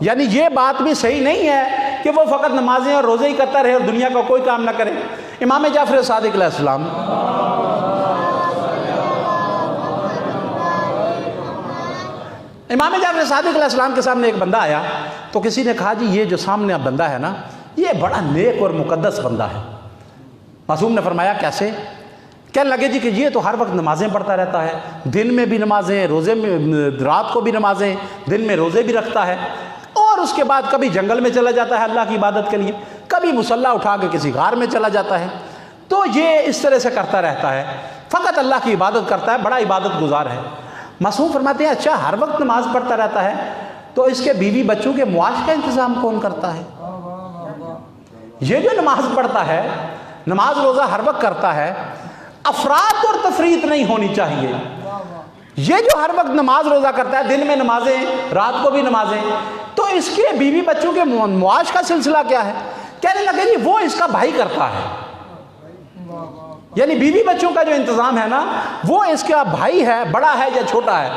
یعنی یہ بات بھی صحیح نہیں ہے کہ وہ فقط نمازیں اور روزے ہی کرتا رہے اور دنیا کا کوئی کام نہ کرے۔ امام جعفر صادق علیہ السلام امام جعفر صادق علیہ السلام کے سامنے ایک بندہ آیا تو کسی نے کہا جی یہ جو سامنے بندہ ہے نا یہ بڑا نیک اور مقدس بندہ ہے۔ معصوم نے فرمایا کیسے؟ کہنے لگے جی کہ یہ تو ہر وقت نمازیں پڑھتا رہتا ہے، دن میں بھی نمازیں، روزے میں، رات کو بھی نمازیں، دن میں روزے بھی رکھتا ہے، اور اس کے بعد کبھی جنگل میں چلا جاتا ہے اللہ کی عبادت کے لیے، کبھی مصلی اٹھا کے کسی غار میں چلا جاتا ہے، تو یہ اس طرح سے کرتا رہتا ہے، فقط اللہ کی عبادت کرتا ہے، بڑا عبادت گزار ہے۔ معصوم فرماتے ہیں اچھا ہر وقت نماز پڑھتا رہتا ہے تو اس کے بیوی بچوں کے معاش کا انتظام کون کرتا ہے؟ یہ جو نماز پڑھتا ہے، نماز روزہ ہر وقت کرتا ہے، افراط اور تفریط نہیں ہونی چاہیے۔ یہ جو ہر وقت نماز روزہ کرتا ہے، دن میں نمازیں، رات کو بھی نمازیں، تو اس کے بیوی بچوں کے معاش کا سلسلہ کیا ہے؟ کہنے لگے جی وہ اس کا بھائی کرتا ہے، یعنی بیوی بچوں کا جو انتظام ہے نا وہ اس کا بھائی ہے، بڑا ہے یا چھوٹا ہے،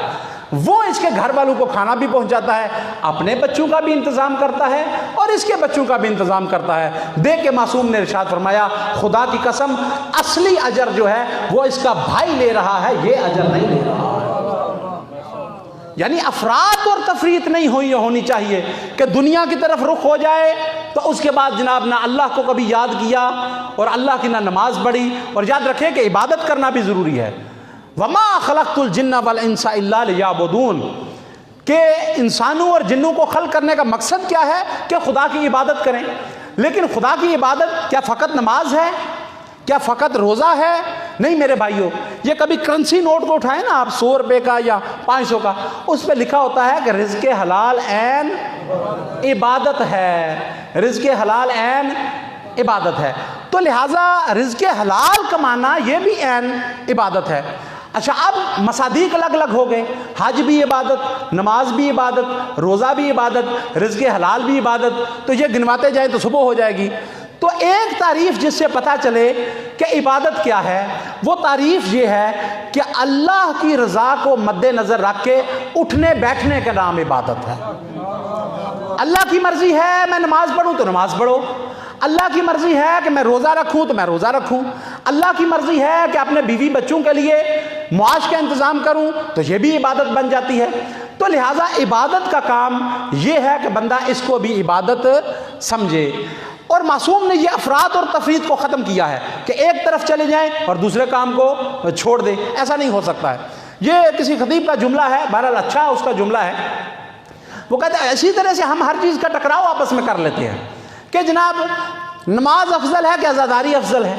وہ اس کے گھر والوں کو کھانا بھی پہنچاتا ہے، اپنے بچوں کا بھی انتظام کرتا ہے اور اس کے بچوں کا بھی انتظام کرتا ہے۔ دیکھ کے معصوم نے ارشاد فرمایا خدا کی قسم اصلی اجر جو ہے وہ اس کا بھائی لے رہا ہے، یہ اجر نہیں لے رہا ہے۔ یعنی افراط اور تفریط نہیں ہونی چاہیے کہ دنیا کی طرف رخ ہو جائے تو اس کے بعد جناب نہ اللہ کو کبھی یاد کیا اور اللہ کی نہ نماز پڑھی۔ اور یاد رکھیں کہ عبادت کرنا بھی ضروری ہے۔ وَمَا خَلَقْتُ الْجِنَّ وَالْإِنسَ إِلَّا لِيَعْبُدُونَ، کہ انسانوں اور جنوں کو خلق کرنے کا مقصد کیا ہے کہ خدا کی عبادت کریں۔ لیکن خدا کی عبادت کیا فقط نماز ہے؟ کیا فقط روزہ ہے؟ نہیں میرے بھائیوں، یہ کبھی کرنسی نوٹ کو اٹھائیں نا آپ، 100 روپے کا یا 500 کا، اس پہ لکھا ہوتا ہے کہ رزق حلال عین عبادت ہے، رزق حلال عین عبادت ہے، تو لہٰذا رزق حلال کمانا یہ بھی عین عبادت ہے۔ اچھا اب مصادیق الگ الگ ہو گئے، حج بھی عبادت، نماز بھی عبادت، روزہ بھی عبادت، رزق حلال بھی عبادت، تو یہ گنواتے جائیں تو صبح ہو جائے گی۔ تو ایک تعریف جس سے پتہ چلے کہ عبادت کیا ہے، وہ تعریف یہ ہے کہ اللہ کی رضا کو مد نظر رکھ کے اٹھنے بیٹھنے کا نام عبادت ہے۔ اللہ کی مرضی ہے میں نماز پڑھوں تو نماز پڑھو، اللہ کی مرضی ہے کہ میں روزہ رکھوں تو میں روزہ رکھوں، اللہ کی مرضی ہے کہ اپنے بیوی بچوں کے لیے معاش کا انتظام کروں تو یہ بھی عبادت بن جاتی ہے۔ تو لہٰذا عبادت کا کام یہ ہے کہ بندہ اس کو بھی عبادت سمجھے۔ اور معصوم نے یہ افراط اور تفریط کو ختم کیا ہے کہ ایک طرف چلے جائیں اور دوسرے کام کو چھوڑ دیں، ایسا نہیں ہو سکتا ہے۔ یہ کسی خطیب کا جملہ ہے، بہرحال اچھا اس کا جملہ ہے، وہ کہتے ہیں اسی طرح سے ہم ہر چیز کا ٹکراؤ آپس میں کر لیتے ہیں کہ جناب نماز افضل ہے کہ عزاداری افضل ہے،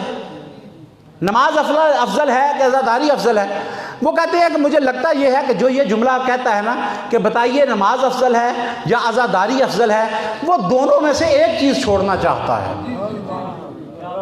نماز افضل ہے کہ عزاداری افضل ہے۔ وہ کہتے ہیں کہ مجھے لگتا یہ ہے کہ جو یہ جملہ کہتا ہے نا کہ بتائیے نماز افضل ہے یا عزاداری افضل ہے، وہ دونوں میں سے ایک چیز چھوڑنا چاہتا ہے،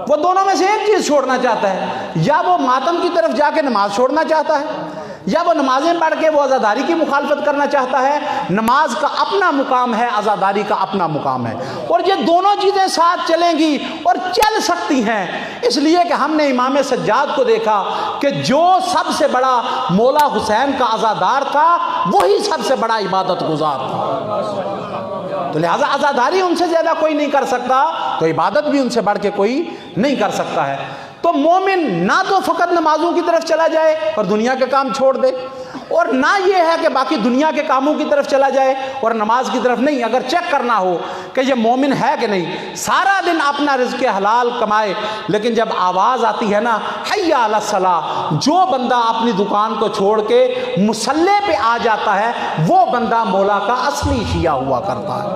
وہ دونوں میں سے ایک چیز چھوڑنا چاہتا ہے، یا وہ ماتم کی طرف جا کے نماز چھوڑنا چاہتا ہے، یا وہ نمازیں پڑھ کے وہ عزاداری کی مخالفت کرنا چاہتا ہے۔ نماز کا اپنا مقام ہے، عزاداری کا اپنا مقام ہے، اور یہ دونوں چیزیں ساتھ چلیں گی اور چل سکتی ہیں، اس لیے کہ ہم نے امام سجاد کو دیکھا کہ جو سب سے بڑا مولا حسین کا عزادار تھا وہی سب سے بڑا عبادت گزار تھا، تو لہٰذا عزاداری ان سے زیادہ کوئی نہیں کر سکتا تو عبادت بھی ان سے بڑھ کے کوئی نہیں کر سکتا ہے۔ تو مومن نہ تو فقط نمازوں کی طرف چلا جائے اور دنیا کے کام چھوڑ دے، اور نہ یہ ہے کہ باقی دنیا کے کاموں کی طرف چلا جائے اور نماز کی طرف نہیں. اگر چیک کرنا ہو کہ یہ مومن ہے کہ نہیں, سارا دن اپنا رزق حلال کمائے, لیکن جب آواز آتی ہے نا حی علی الصلاۃ, جو بندہ اپنی دکان کو چھوڑ کے مصلی پہ آ جاتا ہے وہ بندہ مولا کا اصلی شیعہ ہوا کرتا ہے.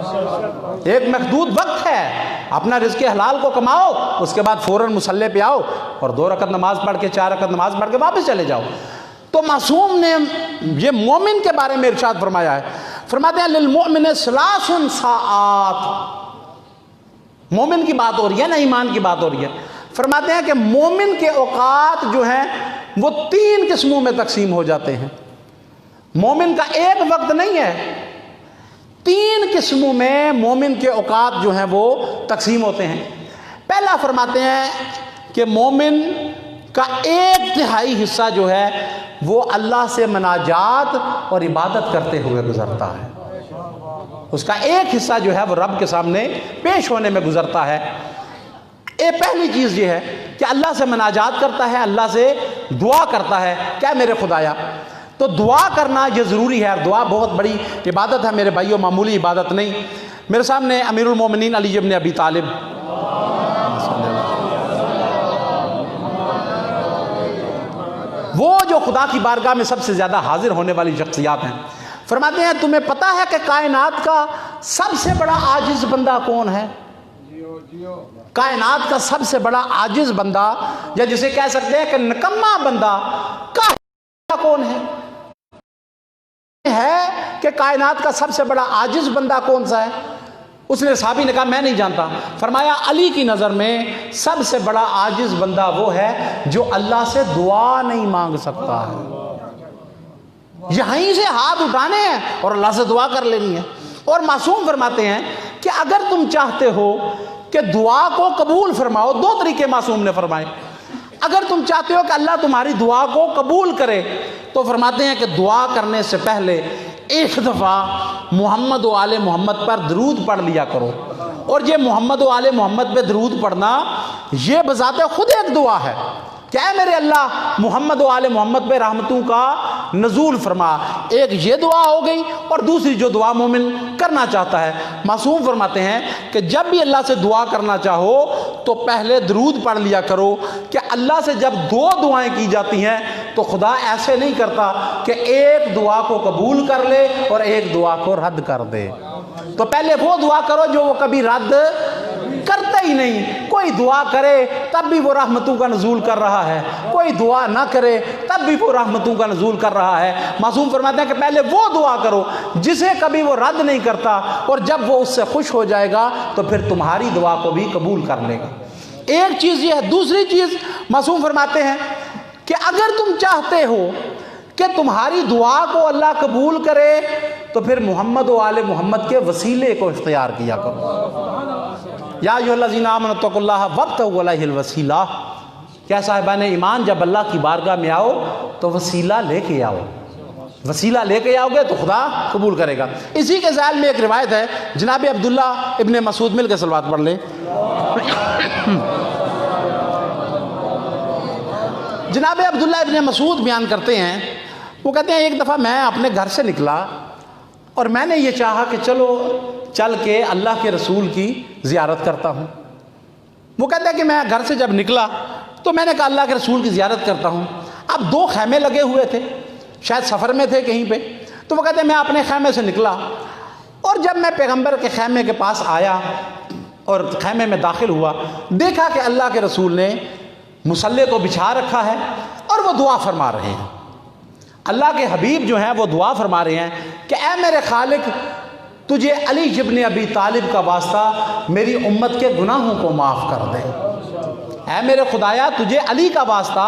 ایک محدود وقت ہے, اپنا رزق حلال کو کماؤ, اس کے بعد فوراً مصلی پہ آؤ اور 2 رکعت نماز پڑھ کے 4 رکعت نماز پڑھ کے واپس چلے جاؤ. تو معصوم نے یہ مومن کے بارے میں ارشاد فرمایا ہے, فرماتے ہیں للمؤمن ثلاث ساعات. مومن کی بات ہو رہی ہے نا, ایمان کی بات ہو رہی ہے. فرماتے ہیں کہ مومن کے اوقات جو ہیں وہ 3 قسموں میں تقسیم ہو جاتے ہیں. مومن کا ایک وقت نہیں ہے, 3 قسموں میں مومن کے اوقات جو ہیں وہ تقسیم ہوتے ہیں. پہلا فرماتے ہیں کہ مومن کا 1/3 حصہ جو ہے وہ اللہ سے مناجات اور عبادت کرتے ہوئے گزرتا ہے. اس کا 1 حصہ جو ہے وہ رب کے سامنے پیش ہونے میں گزرتا ہے. پہلی چیز یہ ہے کہ اللہ سے مناجات کرتا ہے, اللہ سے دعا کرتا ہے, کیا میرے خدایا. تو دعا کرنا یہ ضروری ہے, دعا بہت بڑی عبادت ہے میرے بھائیوں, معمولی عبادت نہیں. میرے سامنے امیر المومنین علی ابن ابی طالب وہ جو خدا کی بارگاہ میں سب سے زیادہ حاضر ہونے والی شخصیات ہیں, فرماتے ہیں تمہیں پتہ ہے کہ کائنات کا سب سے بڑا عاجز بندہ کون ہے؟ کائنات کا سب سے بڑا عاجز بندہ, یا جسے کہہ سکتے ہیں کہ نکما بندہ کون ہے کہ کائنات کا سب سے بڑا عاجز بندہ کون سا ہے؟ اس نے صحابی نے کہا میں نہیں جانتا. فرمایا علی کی نظر میں سب سے بڑا عاجز بندہ وہ ہے جو اللہ سے دعا نہیں مانگ سکتا ہے. یہیں سے ہاتھ اٹھانے ہیں اور اللہ سے دعا کر لینی ہے. اور معصوم فرماتے ہیں کہ اگر تم چاہتے ہو کہ دعا کو قبول فرماؤ, 2 طریقے معصوم نے فرمائے. اگر تم چاہتے ہو کہ اللہ تمہاری دعا کو قبول کرے تو فرماتے ہیں کہ دعا کرنے سے پہلے 1 دفعہ محمد و آل محمد پر درود پڑھ لیا کرو. اور یہ محمد و آل محمد پہ درود پڑھنا یہ بذات خود ایک دعا ہے. کیا ہے میرے اللہ محمد و آل محمد پہ رحمتوں کا نزول فرما. ایک یہ دعا ہو گئی, اور دوسری جو دعا مومن کرنا چاہتا ہے. معصوم فرماتے ہیں کہ جب بھی اللہ سے دعا کرنا چاہو تو پہلے درود پڑھ لیا کرو, کہ اللہ سے جب 2 دعائیں کی جاتی ہیں تو خدا ایسے نہیں کرتا کہ ایک دعا کو قبول کر لے اور ایک دعا کو رد کر دے. تو پہلے وہ دعا کرو جو وہ کبھی رد کرتا ہی نہیں. کوئی دعا کرے تب بھی وہ رحمتوں کا نزول کر رہا ہے, کوئی دعا نہ کرے تب بھی وہ رحمتوں کا نزول کر رہا ہے. معصوم فرماتے ہیں کہ پہلے وہ دعا کرو جسے کبھی وہ رد نہیں کرتا, اور جب وہ اس سے خوش ہو جائے گا تو پھر تمہاری دعا کو بھی قبول کر لے گا. ایک چیز یہ ہے. دوسری چیز معصوم فرماتے ہیں کہ اگر تم چاہتے ہو کہ تمہاری دعا کو اللہ قبول کرے تو پھر محمد و آل محمد کے وسیلے کو اختیار کیا کرو. یا ایھا الذین آمنوا اتقوا اللہ وابتغوا الیہ الوسیلہ. کیا صاحبان ایمان جب اللہ کی بارگاہ میں آؤ تو وسیلہ لے کے آؤ. وسیلہ لے کے آؤ گے تو خدا قبول کرے گا. اسی کے ذیل میں ایک روایت ہے, جناب عبداللہ ابن مسعود, مل کے صلوات پڑھ لیں. جناب عبداللہ ابن مسعود بیان کرتے ہیں, وہ کہتے ہیں ایک دفعہ میں اپنے گھر سے نکلا اور میں نے یہ چاہا کہ چلو چل کے اللہ کے رسول کی زیارت کرتا ہوں. وہ کہتے ہیں کہ میں گھر سے جب نکلا تو میں نے کہا اللہ کے رسول کی زیارت کرتا ہوں. اب 2 خیمے لگے ہوئے تھے, شاید سفر میں تھے کہیں پہ. تو وہ کہتے ہیں میں اپنے خیمے سے نکلا, اور جب میں پیغمبر کے خیمے کے پاس آیا اور خیمے میں داخل ہوا, دیکھا کہ اللہ کے رسول نے مصلی کو بچھا رکھا ہے اور وہ دعا فرما رہے ہیں. اللہ کے حبیب جو ہیں وہ دعا فرما رہے ہیں کہ اے میرے خالق, تجھے علی ابن ابی طالب کا واسطہ میری امت کے گناہوں کو معاف کر دے. اے میرے خدایا تجھے علی کا واسطہ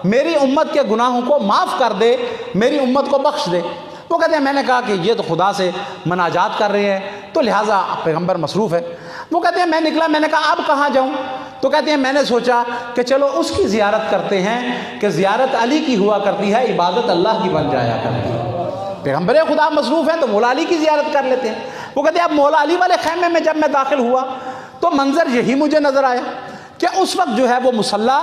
میری امت کے گناہوں کو معاف کر دے, میری امت کو بخش دے. وہ کہتے ہیں میں نے کہا کہ یہ تو خدا سے مناجات کر رہے ہیں تو لہٰذا پیغمبر مصروف ہے. وہ کہتے ہیں میں نکلا, میں نے کہا اب کہاں جاؤں؟ تو کہتے ہیں میں نے سوچا کہ چلو اس کی زیارت کرتے ہیں کہ زیارت علی کی ہوا کرتی ہے, عبادت اللہ کی بن جایا کرتی ہے. پیغمبر خدا مصروف ہیں تو مولا علی کی زیارت کر لیتے ہیں. وہ کہتے ہیں اب مولا علی والے خیمے میں جب میں داخل ہوا تو منظر یہی مجھے نظر آیا کہ اس وقت جو ہے وہ مصلی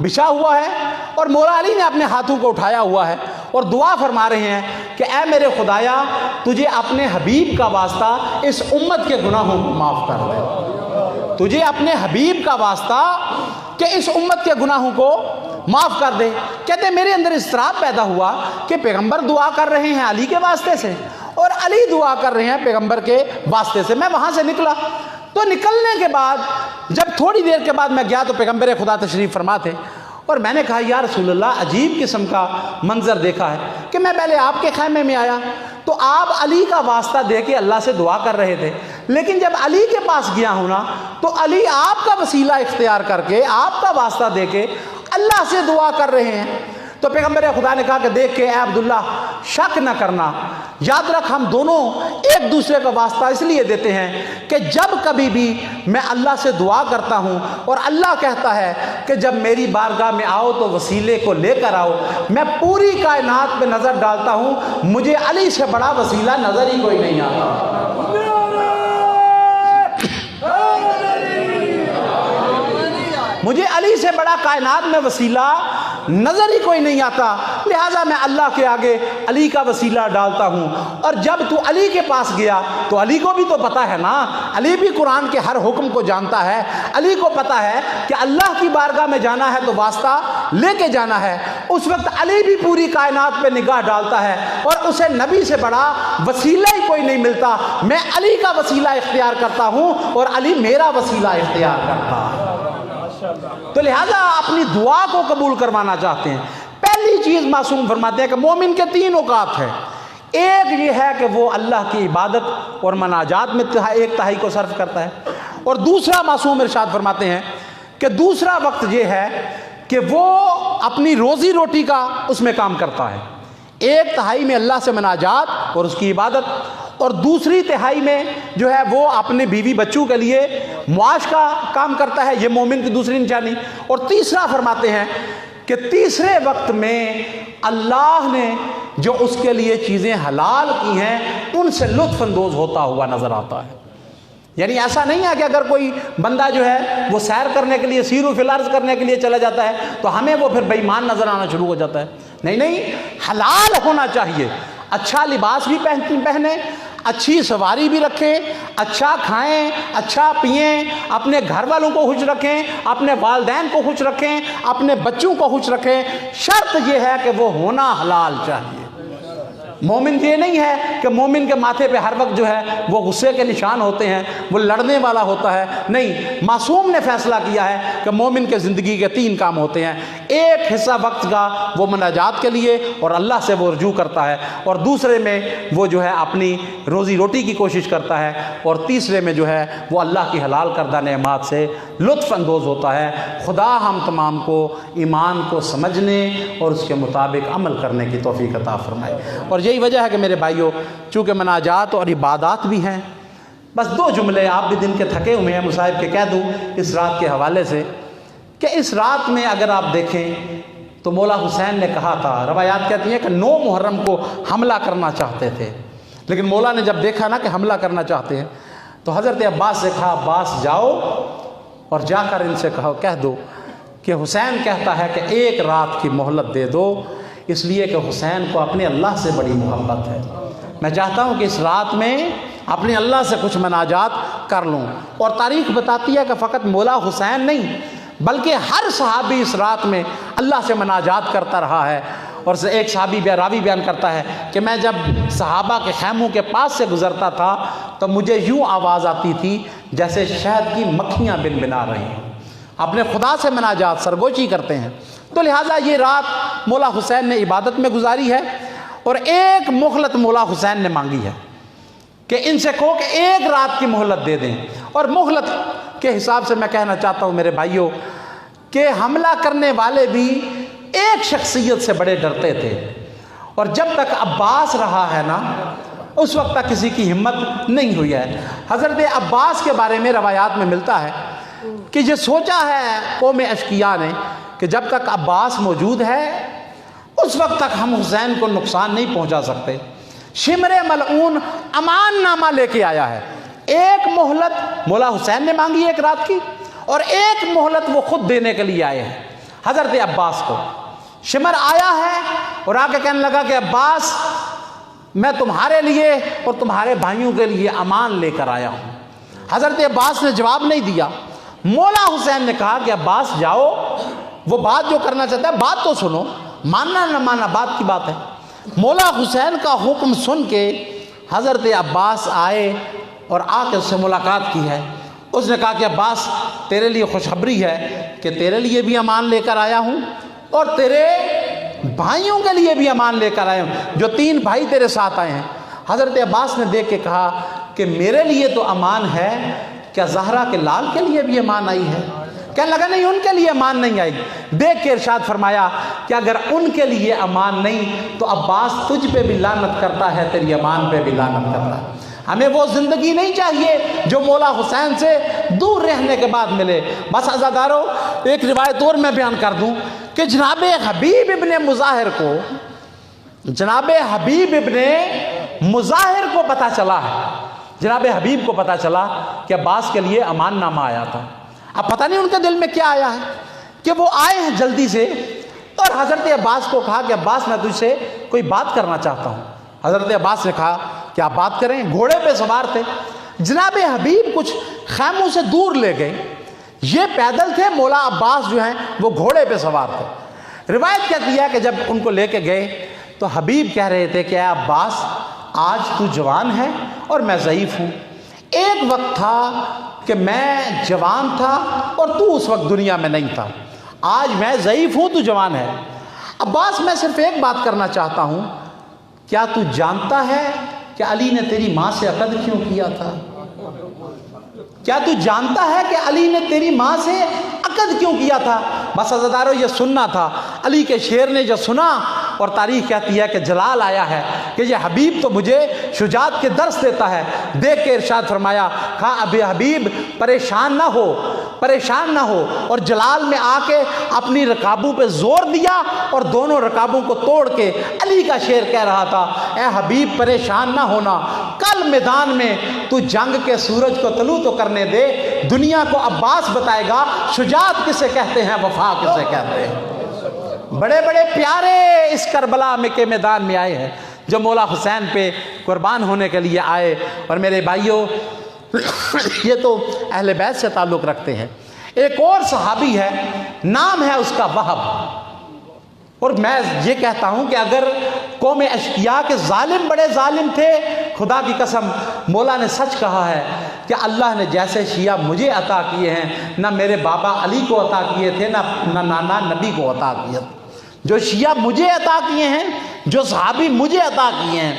بچھا ہوا ہے اور مولا علی نے اپنے ہاتھوں کو اٹھایا ہوا ہے اور دعا فرما رہے ہیں کہ اے میرے خدایا تجھے اپنے حبیب کا واسطہ اس امت کے گناہوں کو معاف کر دے، تجھے اپنے حبیب کا واسطہ کہ اس امت کے گناہوں کو معاف کر دے۔ کہتے ہیں میرے اندر اضطراب پیدا ہوا کہ پیغمبر دعا کر رہے ہیں علی کے واسطے سے اور علی دعا کر رہے ہیں پیغمبر کے واسطے سے۔ میں وہاں سے نکلا، تو نکلنے کے بعد جب تھوڑی دیر کے بعد میں گیا تو پیغمبر خدا تشریف فرما تھے، اور میں نے کہا یا رسول اللہ عجیب قسم کا منظر دیکھا ہے کہ میں پہلے آپ کے خیمے میں آیا تو آپ علی کا واسطہ دے کے اللہ سے دعا کر رہے تھے، لیکن جب علی کے پاس گیا ہوں نا تو علی آپ کا وسیلہ اختیار کر کے آپ کا واسطہ دے کے اللہ سے دعا کر رہے ہیں۔ تو پیغمبر خدا نے کہا کہ دیکھ کے اے عبداللہ شک نہ کرنا، یاد رکھ ہم دونوں ایک دوسرے کا واسطہ اس لیے دیتے ہیں کہ جب کبھی بھی میں اللہ سے دعا کرتا ہوں اور اللہ کہتا ہے کہ جب میری بارگاہ میں آؤ تو وسیلے کو لے کر آؤ، میں پوری کائنات پہ نظر ڈالتا ہوں، مجھے علی سے بڑا وسیلہ نظر ہی کوئی نہیں آتا۔ مجھے علی سے بڑا کائنات میں وسیلہ نظر ہی کوئی نہیں آتا، لہٰذا میں اللہ کے آگے علی کا وسیلہ ڈالتا ہوں۔ اور جب تو علی کے پاس گیا تو علی کو بھی تو پتا ہے نا، علی بھی قرآن کے ہر حکم کو جانتا ہے، علی کو پتا ہے کہ اللہ کی بارگاہ میں جانا ہے تو واسطہ لے کے جانا ہے۔ اس وقت علی بھی پوری کائنات پہ نگاہ ڈالتا ہے اور اسے نبی سے بڑا وسیلہ ہی کوئی نہیں ملتا، میں علی کا وسیلہ اختیار کرتا ہوں اور علی میرا وسیلہ اختیار کرتا ہے۔ تو لہذا اپنی دعا کو قبول کروانا چاہتے ہیں، پہلی چیز معصوم فرماتے ہیں کہ مومن کے 3 اوقات ہیں، ایک یہ ہے کہ وہ اللہ کی عبادت اور مناجات میں 1/3 کو صرف کرتا ہے، اور دوسرا معصوم ارشاد فرماتے ہیں کہ دوسرا وقت یہ ہے کہ وہ اپنی روزی روٹی کا اس میں کام کرتا ہے، 1/3 میں اللہ سے مناجات اور اس کی عبادت، اور دوسری تہائی میں جو ہے وہ اپنے بیوی بچوں کے لیے معاش کا کام کرتا ہے۔ یہ مومن کی دوسری نشانی۔ اور تیسرا فرماتے ہیں کہ تیسرے وقت میں اللہ نے جو اس کے لیے چیزیں حلال کی ہیں ان سے لطف اندوز ہوتا ہوا نظر آتا ہے۔ یعنی ایسا نہیں ہے کہ اگر کوئی بندہ جو ہے وہ سیر کرنے کے لیے سیر و فی الارض کرنے کے لیے چلا جاتا ہے تو ہمیں وہ پھر بے ایمان نظر آنا شروع ہو جاتا ہے۔ نہیں، حلال ہونا چاہیے، اچھا لباس بھی پہنے، اچھی سواری بھی رکھیں، اچھا کھائیں، اچھا پئیں، اپنے گھر والوں کو خوش رکھیں، اپنے والدین کو خوش رکھیں، اپنے بچوں کو خوش رکھیں، شرط یہ ہے کہ وہ ہونا حلال چاہیے۔ مومن یہ نہیں ہے کہ مومن کے ماتھے پہ ہر وقت جو ہے وہ غصے کے نشان ہوتے ہیں، وہ لڑنے والا ہوتا ہے، نہیں، معصوم نے فیصلہ کیا ہے کہ مومن کے زندگی کے 3 کام ہوتے ہیں، ایک حصہ وقت کا وہ مناجات کے لیے اور اللہ سے وہ رجوع کرتا ہے، اور دوسرے میں وہ جو ہے اپنی روزی روٹی کی کوشش کرتا ہے، اور تیسرے میں جو ہے وہ اللہ کی حلال کردہ نعمات سے لطف اندوز ہوتا ہے۔ خدا ہم تمام کو ایمان کو سمجھنے اور اس کے مطابق عمل کرنے کی توفیق عطا فرمائے۔ اور یہی وجہ ہے کہ میرے بھائیوں، چونکہ مناجات اور عبادات بھی ہیں، بس 2 جملے آپ بھی دن کے تھکے ہوئے ہیں مصاحب کے کہہ دوں اس رات کے حوالے سے، کہ اس رات میں اگر آپ دیکھیں تو مولا حسین نے کہا تھا، روایات کہتی ہیں کہ 9 محرم کو حملہ کرنا چاہتے تھے، لیکن مولا نے جب دیکھا نا کہ حملہ کرنا چاہتے ہیں تو حضرت عباس سے کہا عباس جاؤ اور جا کر ان سے کہہ دو کہ حسین کہتا ہے کہ 1 رات کی مہلت دے دو، اس لیے کہ حسین کو اپنے اللہ سے بڑی محبت ہے۔ میں چاہتا ہوں کہ اس رات میں اپنے اللہ سے کچھ مناجات کر لوں، اور تاریخ بتاتی ہے کہ فقط مولا حسین نہیں بلکہ ہر صحابی اس رات میں اللہ سے مناجات کرتا رہا ہے۔ اور ایک صحابی راوی بیان کرتا ہے کہ میں جب صحابہ کے خیموں کے پاس سے گزرتا تھا تو مجھے یوں آواز آتی تھی جیسے شہد کی مکھیاں بن بنا رہی ہیں، اپنے خدا سے مناجات سرگوشی کرتے ہیں۔ تو لہٰذا یہ رات مولا حسین نے عبادت میں گزاری ہے، اور ایک مہلت مولا حسین نے مانگی ہے کہ ان سے کہو کہ 1 رات کی مہلت دے دیں۔ اور مہلت کے حساب سے میں کہنا چاہتا ہوں میرے بھائیوں کہ حملہ کرنے والے بھی ایک شخصیت سے بڑے ڈرتے تھے، اور جب تک عباس رہا ہے نا اس وقت تک کسی کی ہمت نہیں ہوئی ہے۔ حضرت عباس کے بارے میں روایات میں ملتا ہے کہ یہ سوچا ہے قوم اشقیاء نے کہ جب تک عباس موجود ہے اس وقت تک ہم حسین کو نقصان نہیں پہنچا سکتے۔ شمر ملعون امان نامہ لے کے آیا ہے، 1 مہلت مولا حسین نے مانگی 1 رات کی، اور 1 مہلت وہ خود دینے کے لیے آئے ہیں حضرت عباس کو۔ شمر آیا ہے اور آ کے کہنے لگا کہ عباس میں تمہارے لیے اور تمہارے بھائیوں کے لیے امان لے کر آیا ہوں۔ حضرت عباس نے جواب نہیں دیا۔ مولا حسین نے کہا کہ عباس جاؤ، وہ بات جو کرنا چاہتا ہے بات تو سنو، ماننا نہ ماننا بات کی بات ہے۔ مولا حسین کا حکم سن کے حضرت عباس آئے اور آ کے اس سے ملاقات کی ہے۔ اس نے کہا کہ عباس تیرے لیے خوشخبری ہے کہ تیرے لیے بھی امان لے کر آیا ہوں اور تیرے بھائیوں کے لیے بھی امان لے کر آیا ہوں، جو 3 بھائی تیرے ساتھ آئے ہیں۔ حضرت عباس نے دیکھ کے کہا کہ میرے لیے تو امان ہے، کیا زہرا کے لال کے لیے بھی امان آئی ہے؟ کہنے لگا نہیں، ان کے لیے امان نہیں آئی۔ دیکھ کے ارشاد فرمایا کہ اگر ان کے لیے امان نہیں تو عباس تجھ پہ بھی لعنت کرتا ہے، تیری امان پہ بھی لعنت کرتا ہے۔ ہمیں وہ زندگی نہیں چاہیے جو مولا حسین سے دور رہنے کے بعد ملے۔ بس عزادارو، ایک روایت اور میں بیان کر دوں کہ جناب حبیب ابن مظاہر کو پتہ چلا ہے، جناب حبیب کو پتہ چلا کہ عباس کے لیے امان نامہ آیا تھا۔ اب پتہ نہیں ان کے دل میں کیا آیا ہے کہ وہ آئے ہیں جلدی سے اور حضرت عباس کو کہا کہ عباس میں تجھ سے کوئی بات کرنا چاہتا ہوں۔ حضرت عباس نے کہا کہ آپ بات کریں۔ گھوڑے پہ سوار تھے، جناب حبیب کچھ خیموں سے دور لے گئے، یہ پیدل تھے، مولا عباس جو ہیں وہ گھوڑے پہ سوار تھے۔ روایت کہتی ہے کہ جب ان کو لے کے گئے تو حبیب کہہ رہے تھے کہ اے عباس آج تو جوان ہے اور میں ضعیف ہوں، ایک وقت تھا کہ میں جوان تھا اور تو اس وقت دنیا میں نہیں تھا، آج میں ضعیف ہوں تو جوان ہے۔ عباس میں صرف ایک بات کرنا چاہتا ہوں، کیا تو جانتا ہے کہ علی نے تیری ماں سے عقد کیوں کیا تھا؟ کیا تو جانتا ہے کہ علی نے تیری ماں سے عقد کیوں کیا تھا؟ بس عزادارو یہ سننا تھا۔ علی کے شیر نے جو سنا، اور تاریخ کہتی ہے کہ جلال آیا ہے کہ یہ حبیب تو مجھے شجاعت کے درس دیتا ہے۔ دیکھ کے ارشاد فرمایا، کہا ابے حبیب پریشان نہ ہو، اور جلال میں آ کے اپنی رکابوں پہ زور دیا اور دونوں رکابوں کو توڑ کے علی کا شیر کہہ رہا تھا، اے حبیب پریشان نہ ہونا، کل میدان میں تو جنگ کے سورج کو طلوع تو کرنے دے، دنیا کو عباس بتائے گا شجاعت کسے کہتے ہیں، وفا کسے کہتے ہیں۔ بڑے بڑے پیارے اس کربلا میں کے میدان میں آئے ہیں جو مولا حسین پہ قربان ہونے کے لیے آئے۔ اور میرے بھائیوں، یہ تو اہل بیت سے تعلق رکھتے ہیں۔ ایک اور صحابی ہے، نام ہے اس کا وہب، اور میں یہ کہتا ہوں کہ اگر قوم اشقیاء کے ظالم بڑے ظالم تھے، خدا کی قسم مولا نے سچ کہا ہے کہ اللہ نے جیسے شیعہ مجھے عطا کیے ہیں، نہ میرے بابا علی کو عطا کیے تھے، نہ نانا نبی کو عطا کیے تھے۔ جو شیعہ مجھے عطا کیے ہیں، جو صحابی مجھے عطا کیے ہیں۔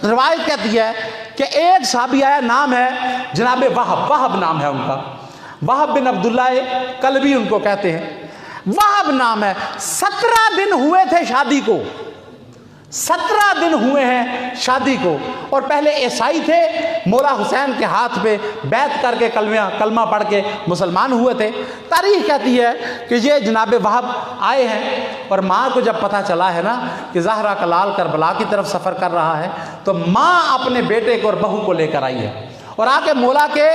روایت کہتی ہے کہ ایک صحابی آیا، نام ہے جناب وہب نام ہے ان کا، وہب بن عبداللہ کلبی ان کو کہتے ہیں، وہب نام ہے۔ 17 دن ہوئے تھے شادی کو، 17 دن ہوئے ہیں شادی کو، اور پہلے عیسائی تھے، مولا حسین کے ہاتھ پہ بیعت کر کے کلمہ پڑھ کے مسلمان ہوئے تھے۔ تاریخ کہتی ہے کہ یہ جناب وہب آئے ہیں، اور ماں کو جب پتہ چلا ہے نا کہ زہرا کا لال کربلا کی طرف سفر کر رہا ہے، تو ماں اپنے بیٹے کو اور بہو کو لے کر آئی ہے، اور آ کے مولا کے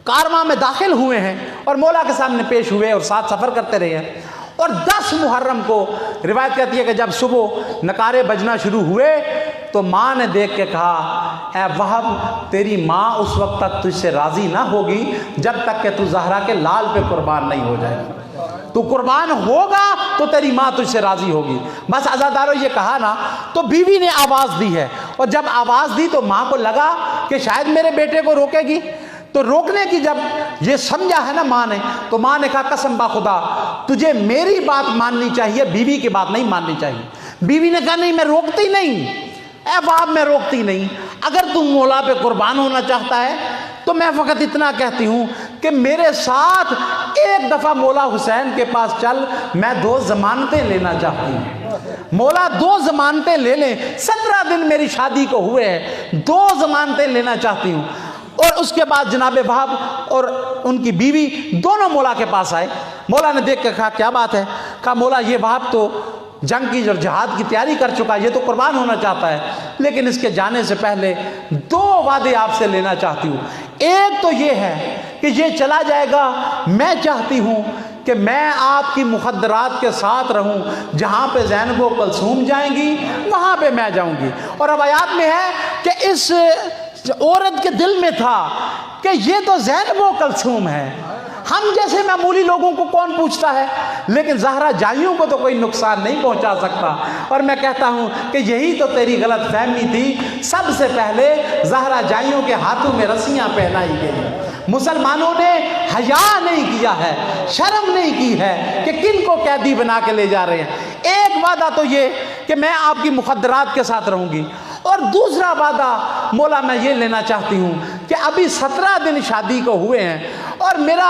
کارواں میں داخل ہوئے ہیں اور مولا کے سامنے پیش ہوئے اور ساتھ سفر کرتے رہے ہیں۔ اور 10 محرم کو روایت کہتی ہے کہ جب صبح نکارے بجنا شروع ہوئے تو ماں نے دیکھ کے کہا، اے وہب تیری ماں اس وقت تک تجھ سے راضی نہ ہوگی جب تک کہ تو زہرا کے لال پہ قربان نہیں ہو جائے گی، تو قربان ہوگا تو تیری ماں تجھ سے راضی ہوگی۔ بس عزادارو یہ کہا نا، تو بیوی نے آواز دی ہے، اور جب آواز دی تو ماں کو لگا کہ شاید میرے بیٹے کو روکے گی، تو روکنے کی جب یہ سمجھا ہے نا ماں نے، تو ماں نے کہا قسم با خدا تجھے میری بات ماننی چاہیے، بیوی کی بات نہیں ماننی چاہیے۔ بیوی نے کہا نہیں میں روکتی نہیں، اے باپ میں روکتی نہیں، اگر تم مولا پہ قربان ہونا چاہتا ہے تو میں فقط اتنا کہتی ہوں کہ میرے ساتھ ایک دفعہ مولا حسین کے پاس چل، میں 2 ضمانتیں لینا چاہتی ہوں۔ مولا 2 ضمانتیں لے لیں، 17 دن میری شادی کو ہوئے ہیں، 2 ضمانتیں لینا چاہتی ہوں۔ اور اس کے بعد جناب وہب اور ان کی بیوی دونوں مولا کے پاس آئے۔ مولا نے دیکھ کے کہا کیا بات ہے؟ کہا مولا یہ وہب تو جنگ کی اور جہاد کی تیاری کر چکا، یہ تو قربان ہونا چاہتا ہے، لیکن اس کے جانے سے پہلے 2 وعدے آپ سے لینا چاہتی ہوں۔ ایک تو یہ ہے کہ یہ چلا جائے گا، میں چاہتی ہوں کہ میں آپ کی مخدرات کے ساتھ رہوں، جہاں پہ زینب و کلثوم جائیں گی وہاں پہ میں جاؤں گی۔ اور روایات میں ہے کہ اس عورت کے دل میں تھا کہ یہ تو زینب و کلثوم ہے، ہم جیسے معمولی لوگوں کو کون پوچھتا ہے، لیکن زہرا جائیوں کو تو کوئی نقصان نہیں پہنچا سکتا۔ اور میں کہتا ہوں کہ یہی تو تیری غلط فہمی تھی، سب سے پہلے زہرا جائیوں کے ہاتھوں میں رسیاں پہنائی گئی۔ مسلمانوں نے حیا نہیں کیا ہے، شرم نہیں کی ہے کہ کن کو قیدی بنا کے لے جا رہے ہیں۔ ایک وعدہ تو یہ کہ میں آپ کی مخدرات کے ساتھ رہوں گی، اور دوسرا وعدہ مولا میں یہ لینا چاہتی ہوں کہ ابھی 17 دن شادی کو ہوئے ہیں اور میرا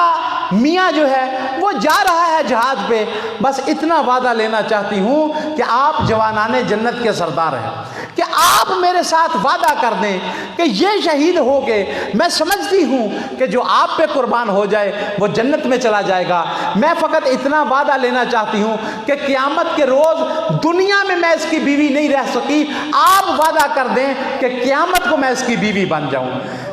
میاں جو ہے وہ جا رہا ہے جہاد پہ، بس اتنا وعدہ لینا چاہتی ہوں کہ آپ جوانان جنت کے سردار ہیں، کہ آپ میرے ساتھ وعدہ کر دیں کہ یہ شہید ہو کے میں سمجھتی ہوں کہ جو آپ پہ قربان ہو جائے وہ جنت میں چلا جائے گا۔ میں فقط اتنا وعدہ لینا چاہتی ہوں کہ قیامت کے روز دنیا میں اس کی بیوی نہیں رہ سکی، آپ وعدہ کر دیں کہ قیامت کو میں اس کی بیوی بن جاؤں،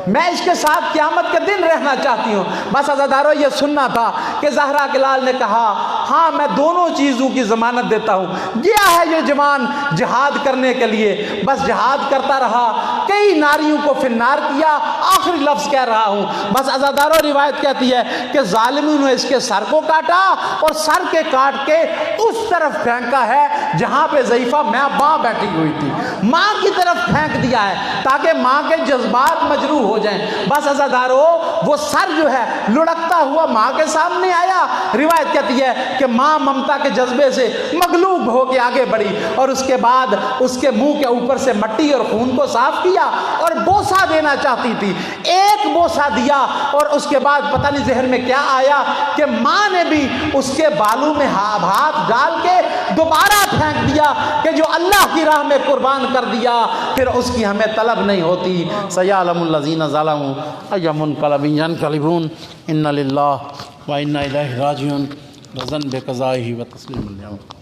میں اس کے ساتھ قیامت کے دن رہنا چاہتی ہوں۔ بس عزادارو یہ سننا تھا کہ زہرا کے لال نے کہا ہاں میں دونوں چیزوں کی ضمانت دیتا ہوں۔ گیا ہے یہ جوان جہاد کرنے کے لیے، بس جہاد کرتا رہا، کئی ناریوں کو فنار کیا، آخری لفظ کہہ رہا ہوں۔ بس عزادارو روایت کہتی ہے کہ ظالموں نے اس کے سر کو کاٹا اور سر کے کاٹ کے اس طرف پھینکا ہے جہاں پہ ضعیفہ ماں بیٹھی ہوئی تھی، ماں کی طرف پھینک دیا ہے تاکہ ماں کے جذبات مجروح ہو جائیں۔ بس عزادارو وہ سر جو ہے لڑکتا ہوا ماں کے سامنے آیا۔ روایت کہتی ہے کہ ماں ممتا کے جذبے سے مغلوب ہو کے آگے بڑھی اور اس کے بعد اس کے منہ کے اوپر سے مٹی اور خون کو صاف کیا اور بوسہ دینا چاہتی تھی۔ ایک بوسہ دیا اور اس کے بعد پتہ نہیں ذہن میں کیا آیا کہ ماں نے بھی اس کے بالوں میں ہاتھ ڈال کے دوبارہ پھینک دیا کہ جو اللہ کی راہ میں قربان کر دیا پھر اس کی ہمیں طلب نہیں ہوتی۔ سیعلم الذین ظلموا ای منقلب ینقلبون ان للہ و انا الیہ راجعون رضا بقضائہ و تسلیم الیوم۔